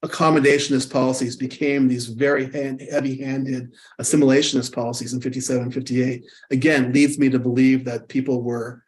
accommodationist policies became these very heavy-handed assimilationist policies in 57, 58, again, leads me to believe that people were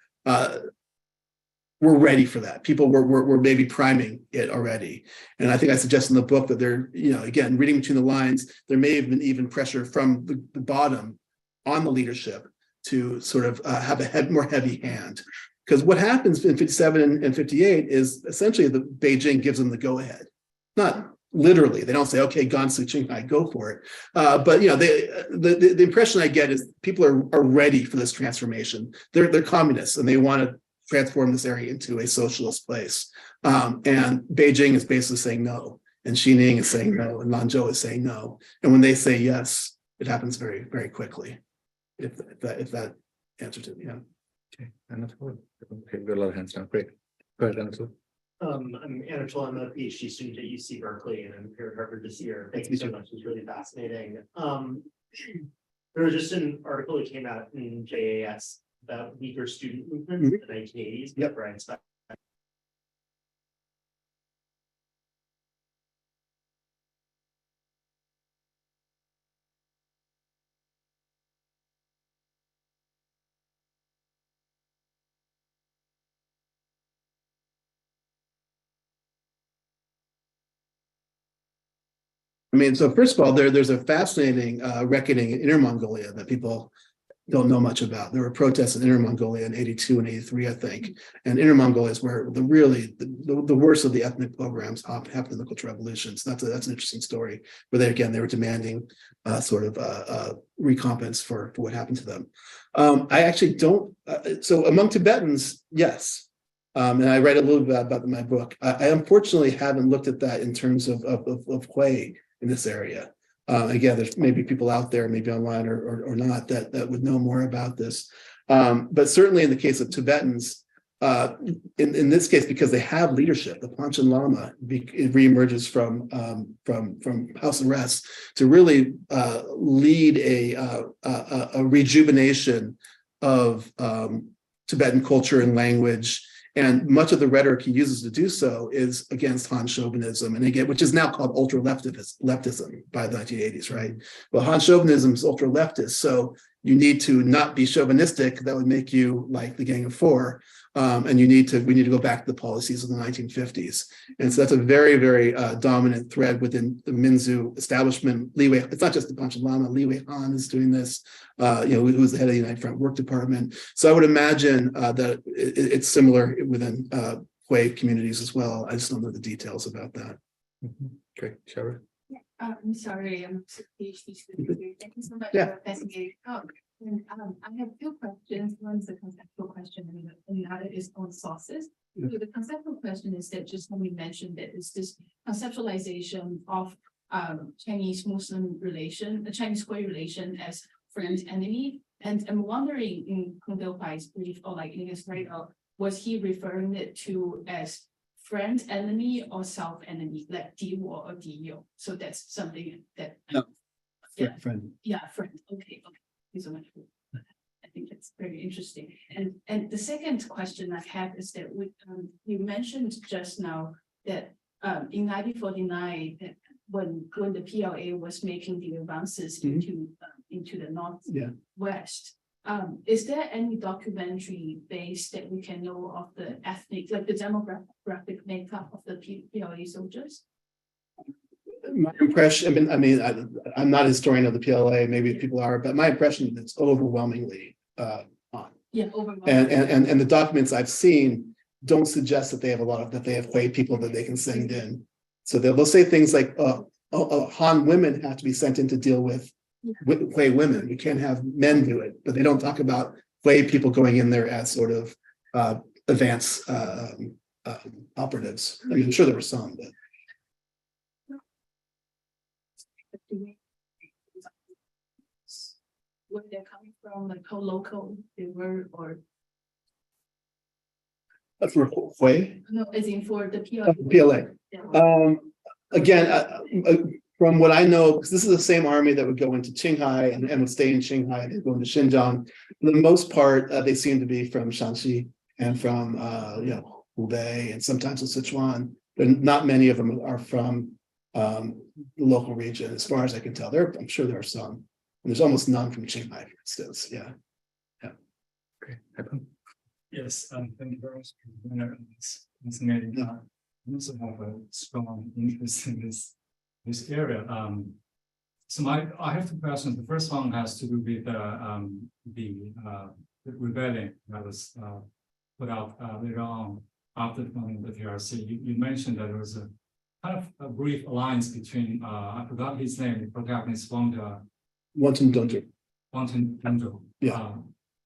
ready for that. People were maybe priming it already. And I think I suggest in the book that there, again, reading between the lines, there may have been even pressure from the bottom on the leadership to sort of have a more heavy hand. Because what happens in 57 and 58 is essentially the Beijing gives them the go-ahead. Not literally, they don't say, okay, Gansu, Qinghai, go for it. But the impression I get is people are ready for this transformation. They're communists and they want to transform this area into a socialist place. And Beijing is basically saying no. And Xining is saying no, and Lanzhou is saying no. And when they say yes, it happens very, very quickly. If that answers it, yeah. Okay, Anatole. Okay, we've got a lot of hands down. Great. Go ahead, Anatole. I'm Anatole. I'm a PhD student at UC Berkeley, and I'm here at Harvard this year. Thank you so much. It was really fascinating. There was just an article that came out in JAS about weaker student movements in the 1980s. Yep. Brian Speck. I mean, so first of all, there's a fascinating reckoning in Inner Mongolia that people don't know much about. There were protests in Inner Mongolia in 82 and 83, I think. And Inner Mongolia is where the worst of the ethnic pogroms happened in the Cultural Revolution. So that's an interesting story. Where they were demanding sort of recompense for what happened to them. I actually don't. So among Tibetans, yes. And I write a little bit about in my book. I unfortunately haven't looked at that in terms of Hui in this area. Again, there's maybe people out there, maybe online or not, that would know more about this. But certainly in the case of Tibetans, in this case, because they have leadership, the Panchen Lama reemerges from house arrest to really lead a rejuvenation of Tibetan culture and language. And much of the rhetoric he uses to do so is against Han chauvinism, and again, which is now called ultra leftism by the 1980s, right? Well, Han chauvinism is ultra leftist, so you need to not be chauvinistic. That would make you like the Gang of Four, and we need to go back to the policies of the 1950s. And so that's a very, very dominant thread within the Minzu establishment. Li Wei, it's not just the Panchen Lama. Li Wei Han is doing this. Who's the head of the United Front Work Department. So I would imagine that it's similar within Hui communities as well. I just don't know the details about that. Great, Shara. I'm sorry, I'm a PhD student here. Thank you so much Yeah. for a fascinating talk. And I have two questions. One is a conceptual question and the other is on sources. So the conceptual question is that just when we mentioned that it's this conceptualization of Chinese Muslim relation, the Chinese Hui relation as friend enemy. And I'm wondering in Kung Dou-Huai's brief or like in his write-up, was he referring it to as friend enemy or self enemy, like Di Wo or Di Yo? So that's something that No. Yeah. Friend. yeah, friend. Okay, okay. Thank you so much. I think that's very interesting. And the second question I have is that you mentioned just now that in 1949 that when the PLA was making the advances into the northwest. Is there any documentary base that we can know of the ethnic, like the demographic makeup of the PLA soldiers? My impression, I'm not a historian of the PLA, maybe people are, but my impression is it's overwhelmingly on. Yeah, overall. And the documents I've seen don't suggest that they have that they have Hui people that they can send in. So they'll say things like, Han women have to be sent in to deal with Hui women. We can't have men do it, but they don't talk about Hui people going in there as sort of advanced operatives. I mean, I'm sure there were some, but. Where they're coming from, like how local they were, or For Hui, no, as in for the PLA. PLA. Again, from what I know, because this is the same army that would go into Qinghai and would stay in Qinghai, they go into Xinjiang. For the most part, they seem to be from Shanxi and from Hubei and sometimes in Sichuan. But not many of them are from the local region, as far as I can tell. I'm sure there are some. And there's almost none from Qinghai, for instance. Yeah. Okay. Yes, thank you very much, Weiner. It's fascinating. I also have a strong interest in this area. So I have two questions. The first one has to do with the rebellion that was put out later on after the PRC. You mentioned that there was a kind of a brief alliance between I forgot his name, the protagonist from the Wanton Dundru. Wanton Dundru. Yeah.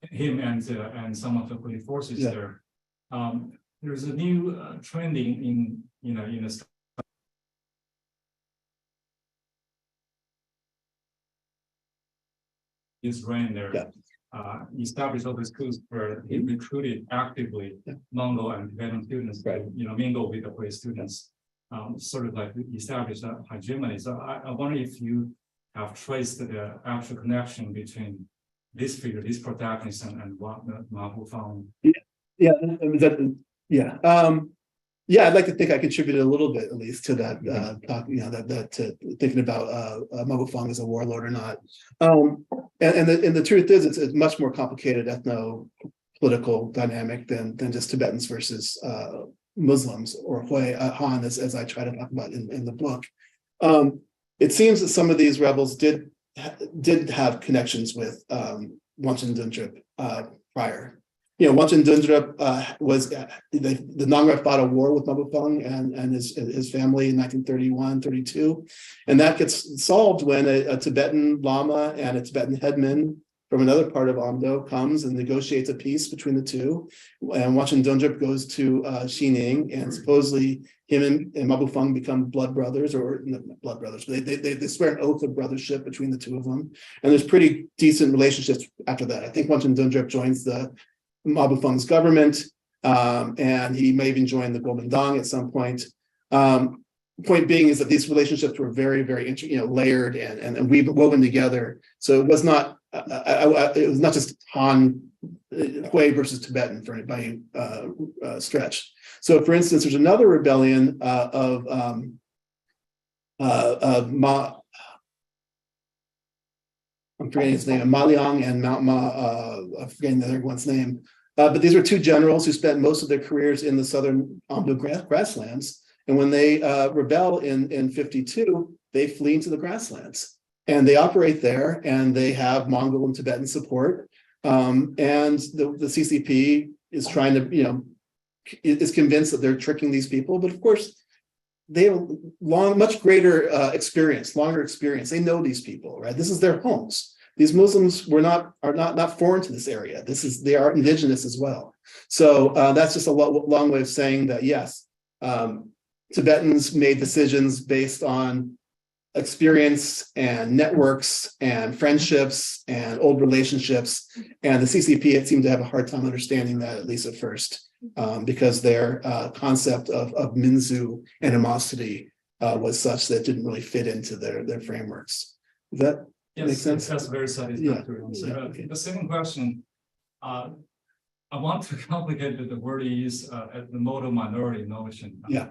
Him and some of the police forces there. There's a new trending in the his reign there. Established all these schools where he recruited actively Mongol and Tibetan students, mingle with the police students, sort of like establish a hegemony. So I wonder if you have traced the actual connection between this figure, this protagonist, and what Ma Bufang. I'd like to think I contributed a little bit, at least, to that talk. Thinking about Ma Bufang as a warlord or not. And the truth is, it's much more complicated ethno-political dynamic than just Tibetans versus Muslims or Hui Han, as I try to talk about in the book. It seems that some of these rebels did have connections with Wanchen Dundrup prior. Wanchen Dundrup was the Nongret fought a war with Ma Bufang and his family in 1931-32, and that gets solved when a Tibetan Lama and a Tibetan headman from another part of Amdo comes and negotiates a peace between the two. And Wanchen Dundrup goes to Xining, and supposedly him and Ma Bufang become blood brothers, or not blood brothers, but they swear an oath of brothership between the two of them. And there's pretty decent relationships after that. I think Wanchen Dundrup joins the Ma Bufang's government, and he may even join the Kuomintang at some point. Point being is that these relationships were very, very layered and woven together. So it was not just Han Hui versus Tibetan by any stretch. So, for instance, there's another rebellion of Ma. I'm forgetting his name, Ma Liang and I'm forgetting the other one's name. But these were two generals who spent most of their careers in the southern Amdo grasslands. And when they rebel in 52, they flee into the grasslands. And they operate there, and they have Mongol and Tibetan support. And the CCP is trying to, is convinced that they're tricking these people. But of course, they have much greater experience, longer experience. They know these people, right? This is their homes. These Muslims are not foreign to this area. They are indigenous as well. So that's just a long way of saying that yes, Tibetans made decisions based on experience and networks and friendships and old relationships. And the CCP, it seemed to have a hard time understanding that, at least at first, because their concept of Minzu animosity was such that it didn't really fit into their frameworks. Does that make sense? That's very satisfactory answer. Yeah, okay. The second question, I want to complicate the word you use at the model minority notion. Yeah.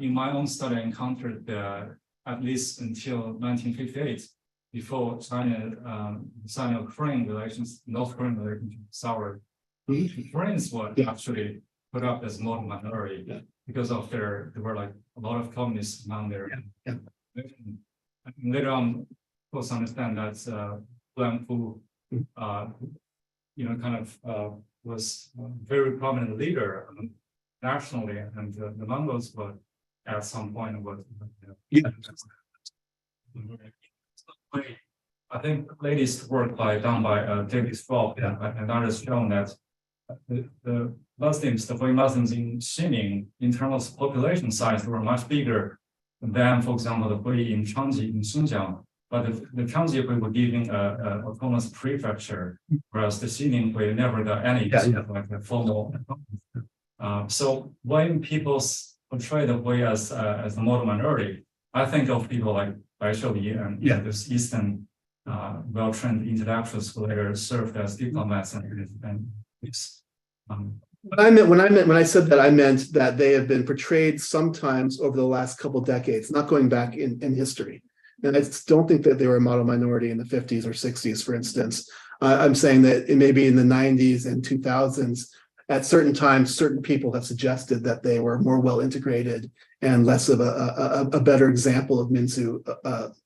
In my own study, I encountered at least until 1958, before Sino-Korean relations, North Korean relations soured, Koreans were actually put up as model minority because of there were like a lot of communists among their. And later on, of course, understand that Glenn Fu, kind of was a very prominent leader nationally, and the Mongols were at some point I think latest work done by David Fogg and others shown that the Muslims, the Hui Muslims in Xining, in terms of population size, were much bigger than, for example, the Hui in Changji in Xinjiang. But the Changji Hui were given an autonomous prefecture, whereas the Xining Hui never got any like a formal. So when people portray the Hui as a model minority, I think of people like Bai Shouyi and this Eastern well-trained intellectuals who later served as diplomats and when I said that, I meant that they have been portrayed sometimes over the last couple of decades, not going back in history. And I don't think that they were a model minority in the 50s or 60s, for instance. I'm saying that it may be in the 90s and 2000s. At certain times, certain people have suggested that they were more well integrated and less of a better example of Minzu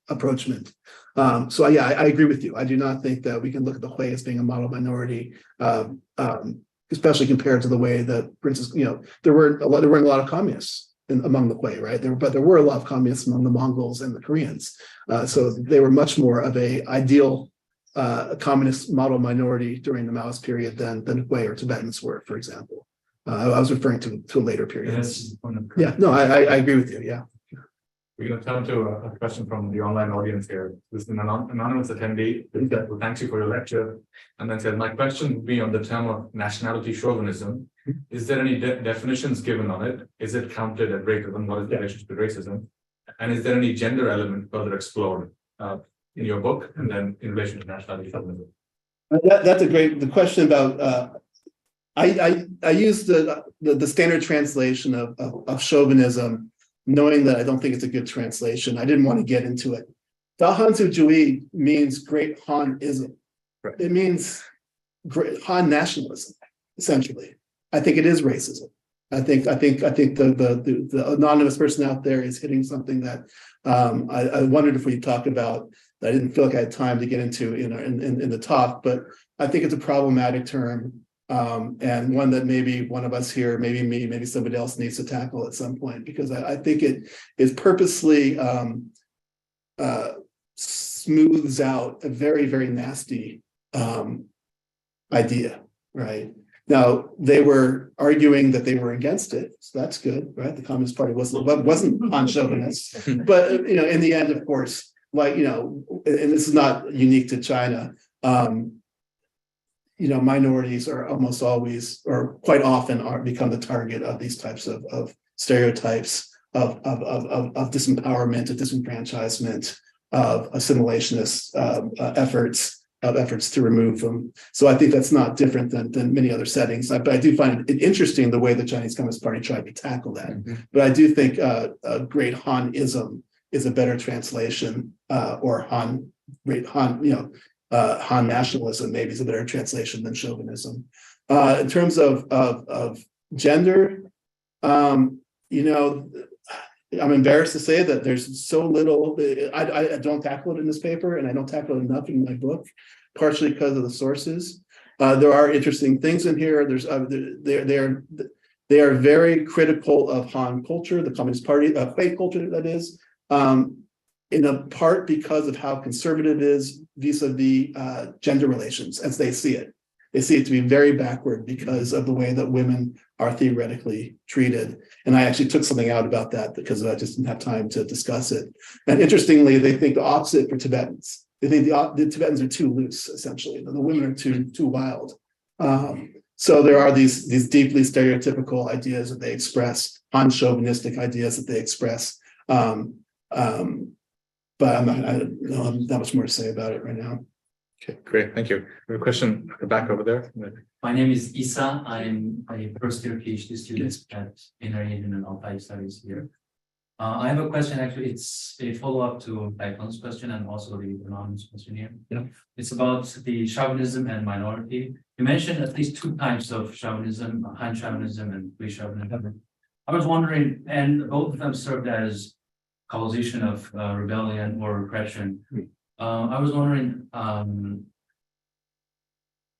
approachment. So yeah, I agree with you. I do not think that we can look at the Hui as being a model minority, especially compared to the way that, for instance, there weren't a lot of communists among the Hui, right? But there were a lot of communists among the Mongols and the Koreans. So they were much more of a ideal communist model minority during the Maoist period than Hui or Tibetans were, for example. I was referring to a later period. Yeah, no, I agree with you. Yeah. We're going to turn to a question from the online audience here. This is an anonymous attendee who said, well, thanks you for your lecture. And then said, my question would be on the term of nationality chauvinism. Is there any definitions given on it? Is it counted at racism? What is the relationship to racism? And is there any gender element further explored in your book and then in relation to nationality chauvinism? That's the question about, I used the standard translation of chauvinism, knowing that I don't think it's a good translation. I didn't want to get into it. Dahanzu Jui means great Hanism. Right. It means great Han nationalism, essentially. I think it is racism. I think the anonymous person out there is hitting something that I wondered if we'd talk about. I didn't feel like I had time to get into in the talk, but I think it's a problematic term. And one that maybe one of us here, maybe me, maybe somebody else needs to tackle at some point, because I think it is purposely smooths out a very, very nasty idea, right? Now, they were arguing that they were against it, so that's good, right? The Communist Party wasn't on chauvinist, but in the end, of course, and this is not unique to China. Minorities are almost always, or quite often, become the target of these types of stereotypes of disempowerment, of disenfranchisement, of assimilationist efforts to remove them. So I think that's not different than many other settings. But I do find it interesting the way the Chinese Communist Party tried to tackle that. Mm-hmm. But I do think Great Hanism is a better translation, or Great Han, Han nationalism maybe is a better translation than chauvinism. In terms of gender, I'm embarrassed to say that there's so little. I don't tackle it in this paper, and I don't tackle it enough in my book, partially because of the sources. There are interesting things in here. They are very critical of Han culture, the Communist Party, Hui culture, that is, in a part because of how conservative it is vis-a-vis gender relations as they see it. They see it to be very backward because of the way that women are theoretically treated. And I actually took something out about that because I just didn't have time to discuss it. And interestingly, they think the opposite for Tibetans. They think the Tibetans are too loose, essentially. The women are too wild. So there are these deeply stereotypical ideas that they express, Han chauvinistic ideas that they express. But I don't have that much more to say about it right now. Okay, great. Thank you. We have a question back over there. My name is Isa. I'm a first year PhD student at Inner Asian and Altai Studies here. I have a question, actually, it's a follow-up to Baikon's question and also the anonymous question here. Yeah. It's about the chauvinism and minority. You mentioned at least two types of chauvinism, Han chauvinism and Hui chauvinism. I was wondering, and both of them served as composition of rebellion or repression. I was wondering,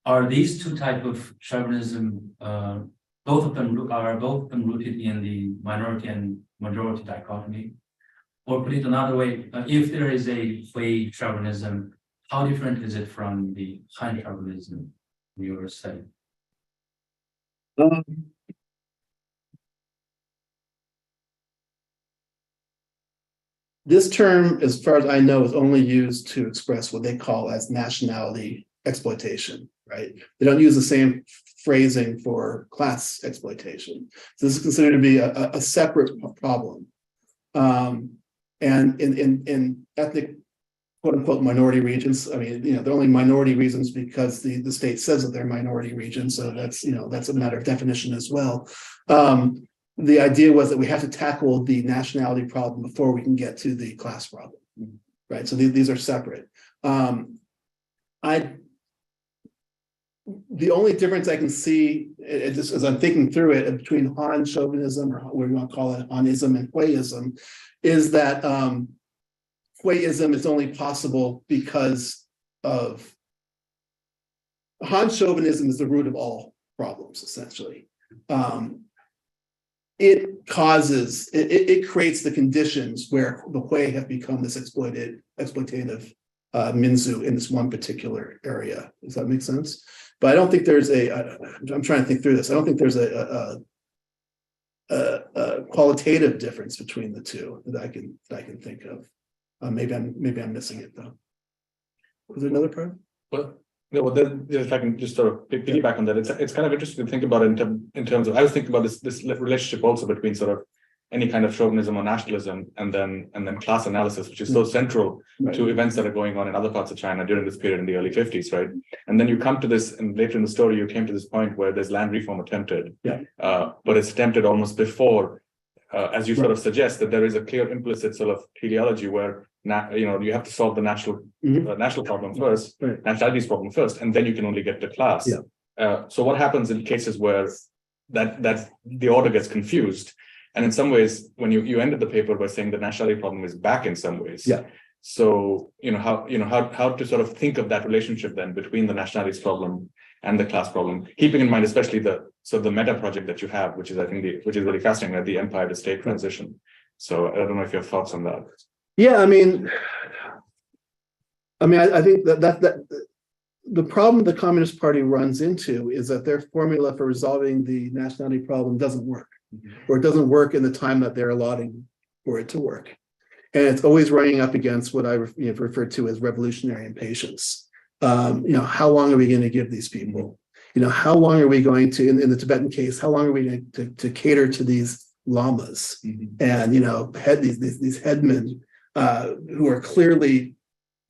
are these two types of chauvinism, both of them rooted in the minority and majority dichotomy? Or put it another way, if there is a Hui chauvinism, how different is it from the Han chauvinism in your study? This term, as far as I know, is only used to express what they call as nationality exploitation, right? They don't use the same phrasing for class exploitation. So this is considered to be a separate problem. And in ethnic, quote unquote, minority regions, I mean, they're only minority regions because the state says that they're minority regions. So that's a matter of definition as well. The idea was that we have to tackle the nationality problem before we can get to the class problem, right? So these are separate. The only difference I can see, just as I'm thinking through it, between Han chauvinism, or whatever you want to call it, Hanism and Huiism, is that Huiism is only possible because of Han chauvinism is the root of all problems, essentially. It creates the conditions where the Hui have become this exploitative Minzu in this one particular area. Does that make sense? But I don't think there's I'm trying to think through this. I don't think there's a qualitative difference between the two that I can think of. Maybe I'm missing it though. Was there another part? Well, no, well, then if I can just sort of piggyback on that, it's kind of interesting to think about it in terms of. I was thinking about this relationship also between sort of any kind of chauvinism or nationalism and then class analysis, which is so central to events that are going on in other parts of China during this period in the early 50s, right? And then you come to this, and later in the story, you came to this point where there's land reform attempted, but it's attempted almost before, as you sort of suggest, that there is a clear implicit sort of teleology where you have to solve the national problem first, nationalities problem first, and then you can only get to class. So what happens in cases where that the order gets confused? And in some ways, when you ended the paper by saying the nationality problem is back in some ways. So how to sort of think of that relationship then between the nationalities problem and the class problem, keeping in mind especially the meta project that you have, which is I think which is really fascinating, right? The empire to state transition. So I don't know if you have thoughts on that. Yeah, I think that the problem the Communist Party runs into is that their formula for resolving the nationality problem doesn't work, or it doesn't work in the time that they're allotting for it to work. And it's always running up against what I refer to as revolutionary impatience. How long are we going to give these people? How long are we going to, in the Tibetan case, how long are we going to cater to these lamas and, these headmen who are clearly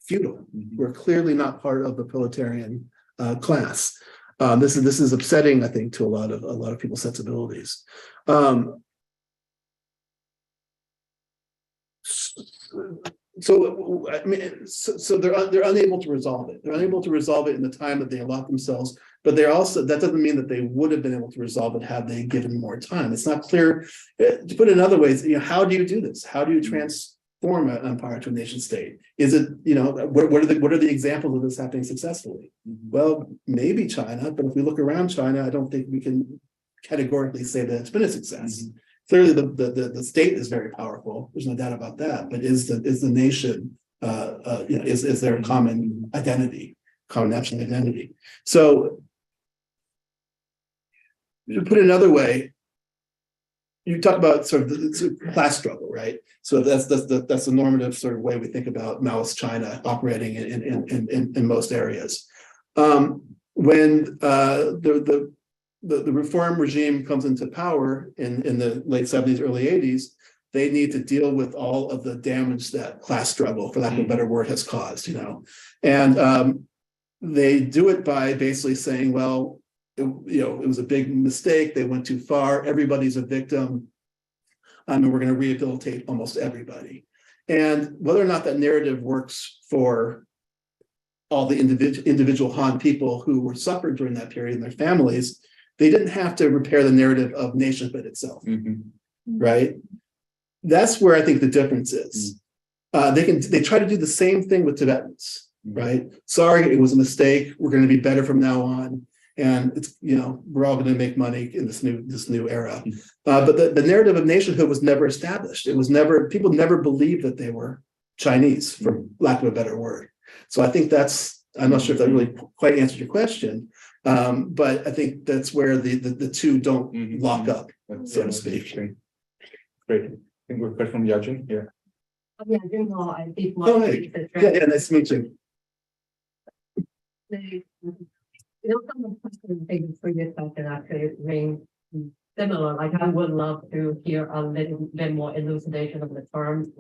feudal, who are clearly not part of the proletarian class. This is upsetting, I think, to a lot of people's sensibilities. So they're unable to resolve it. They're unable to resolve it in the time that they allot themselves. But that doesn't mean that they would have been able to resolve it had they given more time. It's not clear. To put it in other ways, how do you do this? How do you transform an empire to a nation state? Is it, what are the examples of this happening successfully? Well, maybe China, but if we look around China, I don't think we can categorically say that it's been a success. Clearly, the state is very powerful. There's no doubt about that. But is the nation, is there a common identity, common national identity? So, to put it another way, you talk about sort of the class struggle, right? So that's the normative sort of way we think about Maoist China operating in most areas. When the reform regime comes into power in the late 70s, early 80s, they need to deal with all of the damage that class struggle, for lack of a better word, has caused, and they do it by basically saying, well, it was a big mistake. They went too far. Everybody's a victim. And we're going to rehabilitate almost everybody. And whether or not that narrative works for all the individual Han people who were suffered during that period and their families, they didn't have to repair the narrative of nationhood itself, right? That's where I think the difference is. They try to do the same thing with Tibetans, right? Sorry, it was a mistake. We're going to be better from now on. And it's, we're all going to make money in this new era. But the narrative of nationhood was never established. People never believed that they were Chinese, for lack of a better word. So I think I'm not sure if that really quite answered your question, but I think that's where the two don't lock up, so to speak. Great. I think we've heard from Yajin here. Yeah, I did Oh, hey. Yeah, nice to meet you. Some of the questions taken for your question actually ring similar. Like I would love to hear a little bit more elucidation of the term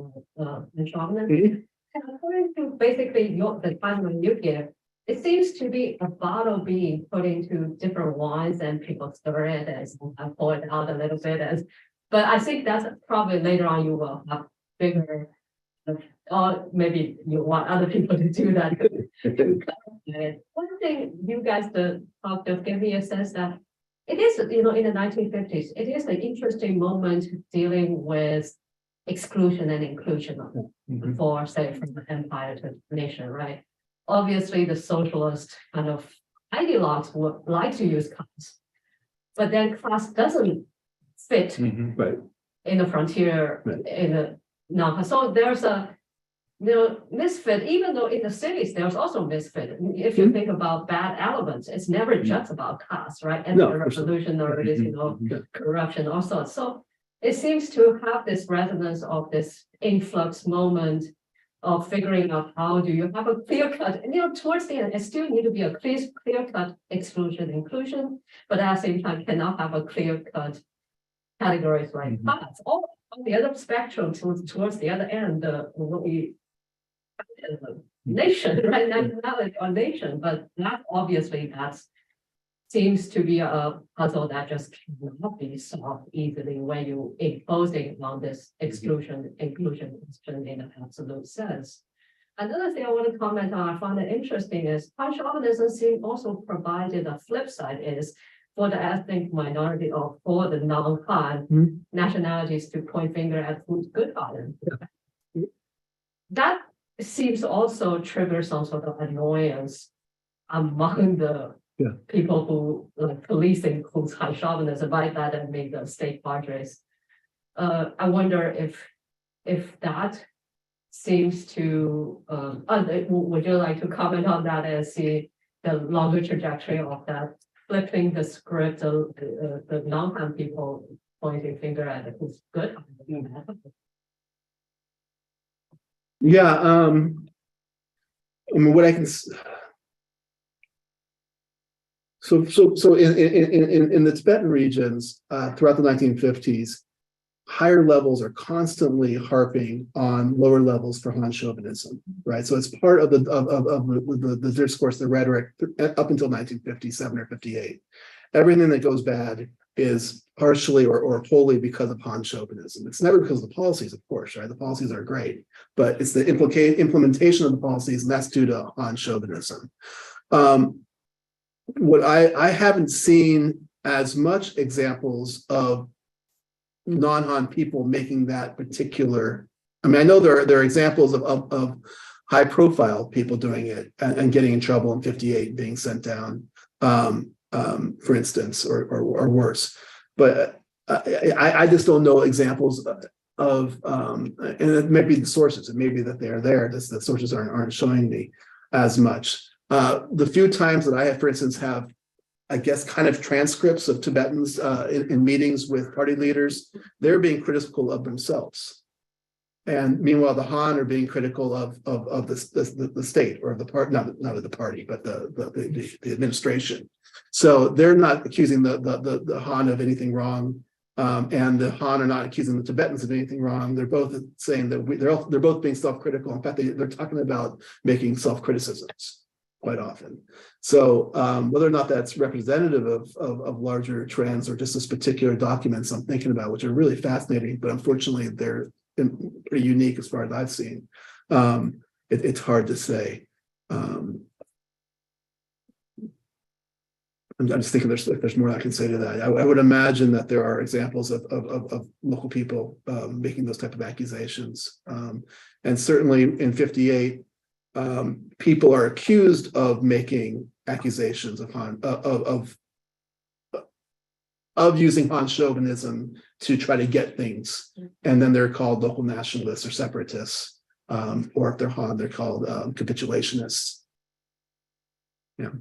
chauvinism. And according to basically the time when you give, it seems to be a bottle being put into different wines and people stir it as I pour it out a little bit but I think that's probably later on you will have bigger, or maybe you want other people to do that. One thing you guys talked of gave me a sense that it is, in the 1950s, it is an interesting moment dealing with exclusion and inclusion for, say, from the empire to the nation, right? Obviously, the socialist kind of ideologues would like to use class, but then class doesn't fit Right. in the frontier, in the non-class. So there's a misfit, even though in the cities there's also misfit. If you think about bad elements, it's never just about class, right? And the revolution or it is, corruption also. So it seems to have this resonance of this influx moment of figuring out how do you have a clear cut, and towards the end, it still need to be a clear cut exclusion, inclusion, but at the same time cannot have a clear cut categories like class. All on the other spectrum towards the other end, what we nation, right? Nationality or nation, but that obviously seems to be a puzzle that just cannot be solved easily when you imposing on this exclusion, inclusion question in an absolute sense. Another thing I want to comment on, I found it interesting is how chauvinism also provided a flip side is for the ethnic minority or for the non-Han nationalities to point finger at who's good about it. That seems to also trigger some sort of annoyance among the people who like policing who's high chauvinism by that and make the state padres. I wonder if that seems to would you like to comment on that and see the longer trajectory of that flipping the script of the non-Han people pointing finger at who's good? Yeah, what I can. So in the Tibetan regions throughout the 1950s, higher levels are constantly harping on lower levels for Han chauvinism, right? So it's part of the discourse, the rhetoric up until 1957 or 58. Everything that goes bad is partially or wholly because of Han chauvinism. It's never because of the policies, of course, right? The policies are great, but it's the implementation of the policies, and that's due to Han chauvinism. What I haven't seen as much examples of non-Han people making that particular. I mean, I know there are examples of high-profile people doing it and getting in trouble in 58, being sent down, for instance, or worse. but I just don't know examples of, and it may be the sources, it may be that they're there, just the sources aren't showing me as much. The few times that I have, for instance, have, I guess, kind of transcripts of Tibetans in meetings with party leaders, they're being critical of themselves. And meanwhile, the Han are being critical of the state or the part, not of the party, but the administration. So they're not accusing the Han of anything wrong. And the Han are not accusing the Tibetans of anything wrong. They're both saying that they're both being self-critical. In fact, they're talking about making self-criticisms quite often. So whether or not that's representative of larger trends or just this particular documents I'm thinking about, which are really fascinating, but unfortunately they're pretty unique as far as I've seen. It's hard to say. I'm just thinking there's more I can say to that. I would imagine that there are examples of local people making those type of accusations. And certainly in 58, people are accused of making accusations of using Han chauvinism to try to get things. And then they're called local nationalists or separatists. Or if they're Han, they're called capitulationists. Yeah.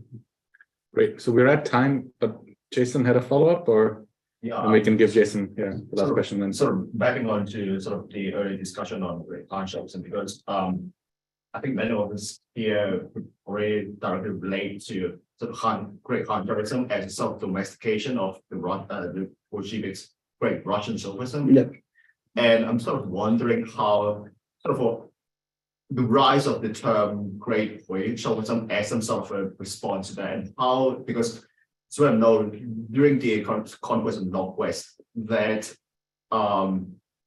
Great. So we're at time, but Jason had a follow-up, or we can give Jason the last question then. Sort of backing on to sort of the early discussion on Han chauvinism, because I think many of us here already directly relate to sort of great Han chauvinism as a sort of domestication of the Bolsheviks' great Russian chauvinism. Yep. And I'm sort of wondering how sort of the rise of the term great chauvinism as some sort of a response to that, and how, because it's well known during the conquest of the Northwest that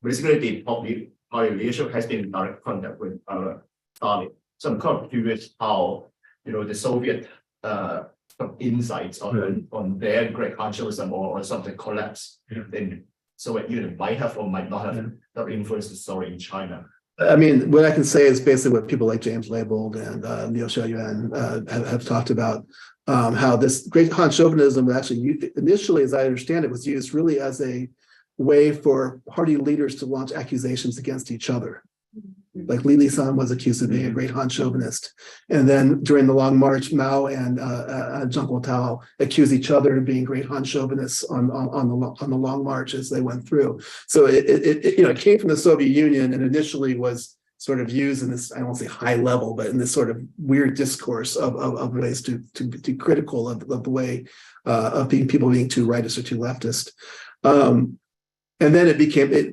basically the party leadership has been in direct contact with Stalin. So I'm kind of curious how, the Soviet insights on their great chauvinism or something collapse in Soviet Union might have or might not have that influenced the story in China. I mean, what I can say is basically what people like James Leibold and Liu Xiaoyuan have talked about, how this great Han chauvinism actually initially, as I understand it, was used really as a way for party leaders to launch accusations against each other. Like Li Lisan was accused of being a great Han chauvinist. And then during the Long March, Mao and Zhang Guotao accused each other of being great Han chauvinists on the Long March as they went through. So it came from the Soviet Union and initially was sort of used in this, I won't say high level, but in this sort of weird discourse of ways to be critical of the way of people being too rightist or too leftist. And then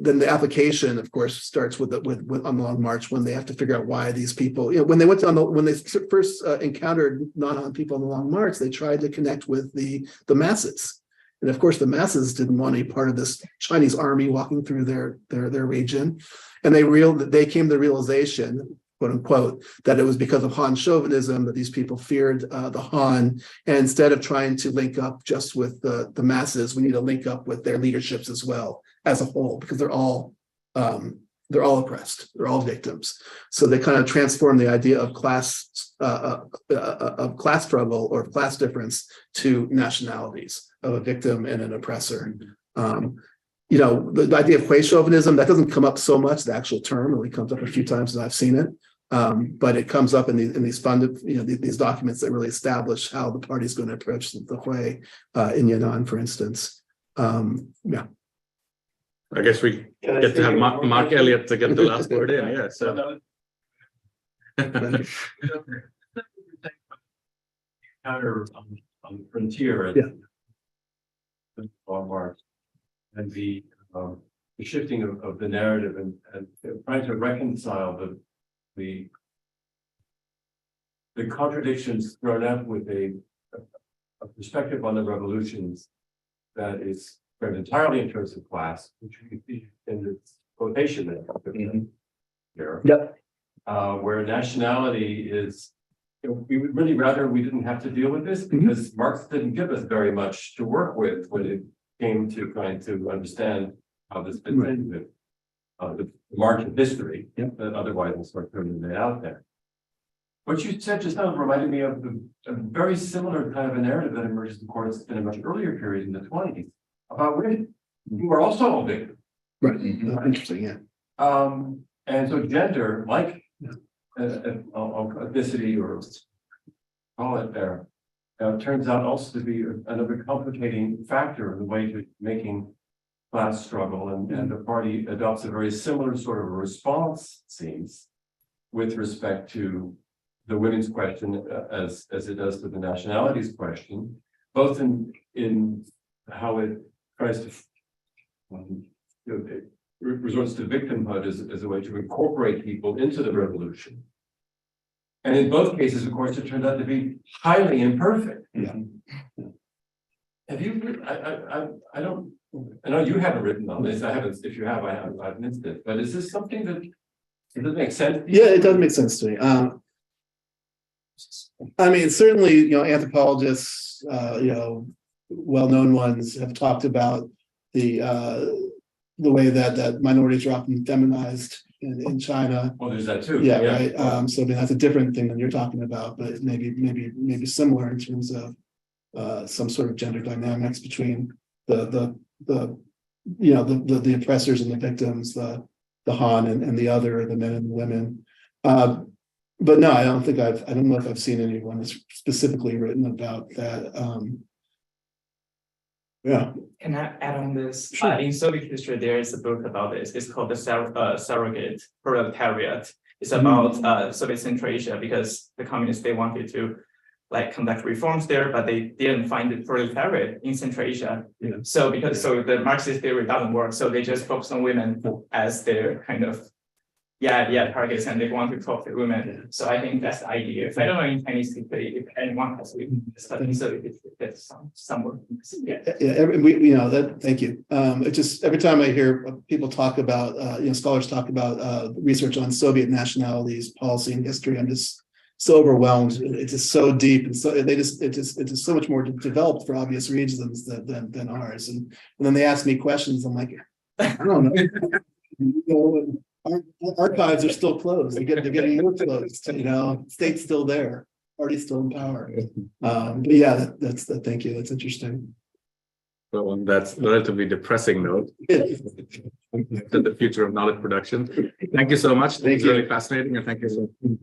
then the application, of course, starts with on the Long March, when they have to figure out why these people, when they went when they first encountered non-Han people on the Long March, they tried to connect with the masses. And of course, the masses didn't want any part of this Chinese army walking through their region. And they came to the realization, quote unquote, that it was because of Han chauvinism that these people feared the Han. And instead of trying to link up just with the masses, we need to link up with their leaderships as well, as a whole, because they're all oppressed, they're all victims. So they kind of transform the idea of class struggle or class difference to nationalities of a victim and an oppressor. The idea of Hui chauvinism, that doesn't come up so much. The actual term only comes up a few times as I've seen it. But it comes up in these funded, these documents that really establish how the party is going to approach the Hui in Yan'an, for instance. I guess we get to have Mark Elliott to get the last word in. Yeah. So. Counter on the frontier. Long March, and the shifting of the narrative and trying to reconcile the contradictions thrown up with a perspective on the revolutions that is framed entirely in terms of class, which we can see in this quotation there. Yep. Where nationality is, we would really rather we didn't have to deal with this, because Marx didn't give us very much to work with when it came to trying to understand how this fits in with the march of history that otherwise will start turning it out there. What you said just now reminded me of a very similar kind of a narrative that emerged, of course, in a much earlier period in the 20s, about women who are also all victims. Right, interesting, yeah. And so gender, like Yeah. ethnicity or call it there, turns out also to be another complicating factor in the way to making class struggle, and the party adopts a very similar sort of a response, it seems, with respect to the women's question as it does to the nationalities question, both in how it tries to it resorts to victimhood as a way to incorporate people into the revolution. And in both cases, of course, it turned out to be highly imperfect. Yeah. Have you? I don't. I know you haven't written on this. I haven't. If you have, I've missed it. But is this something that does it make sense? Yeah, it does make sense to me. I mean, certainly, anthropologists, well-known ones have talked about the way that minorities are often feminized in China. Well, there's that too. Yeah, right. So I mean, that's a different thing than you're talking about, but maybe similar in terms of some sort of gender dynamics between the oppressors and the victims, the Han and the other, the men and the women. But no, I don't know if I've seen anyone that's specifically written about that. Yeah. Can I add on this? Sure. In Soviet history, there is a book about this. It's called the Surrogate Proletariat. It's about Soviet Central Asia, because the communists, they wanted to conduct reforms there, but they didn't find the proletariat in Central Asia. Yeah. So the Marxist theory doesn't work, so they just focus on women as their kind of targets, and they want to talk to women. Yeah. So I think that's the idea. I don't know in Chinese history if anyone has written this, but in Soviet history, that's somewhere. Yeah. Thank you. It just, every time I hear people talk about, scholars talk about research on Soviet nationalities, policy, and history, I'm just so overwhelmed. It's just so deep, and so it's just so much more developed for obvious reasons than ours. And then they ask me questions. I'm like, I don't know. Archives are still closed. They're getting more closed. State's still there, party's still in power. But yeah, thank you. That's interesting. So on that relatively depressing note, to the future of knowledge production. Thank you so much. It's really fascinating, and thank you so much.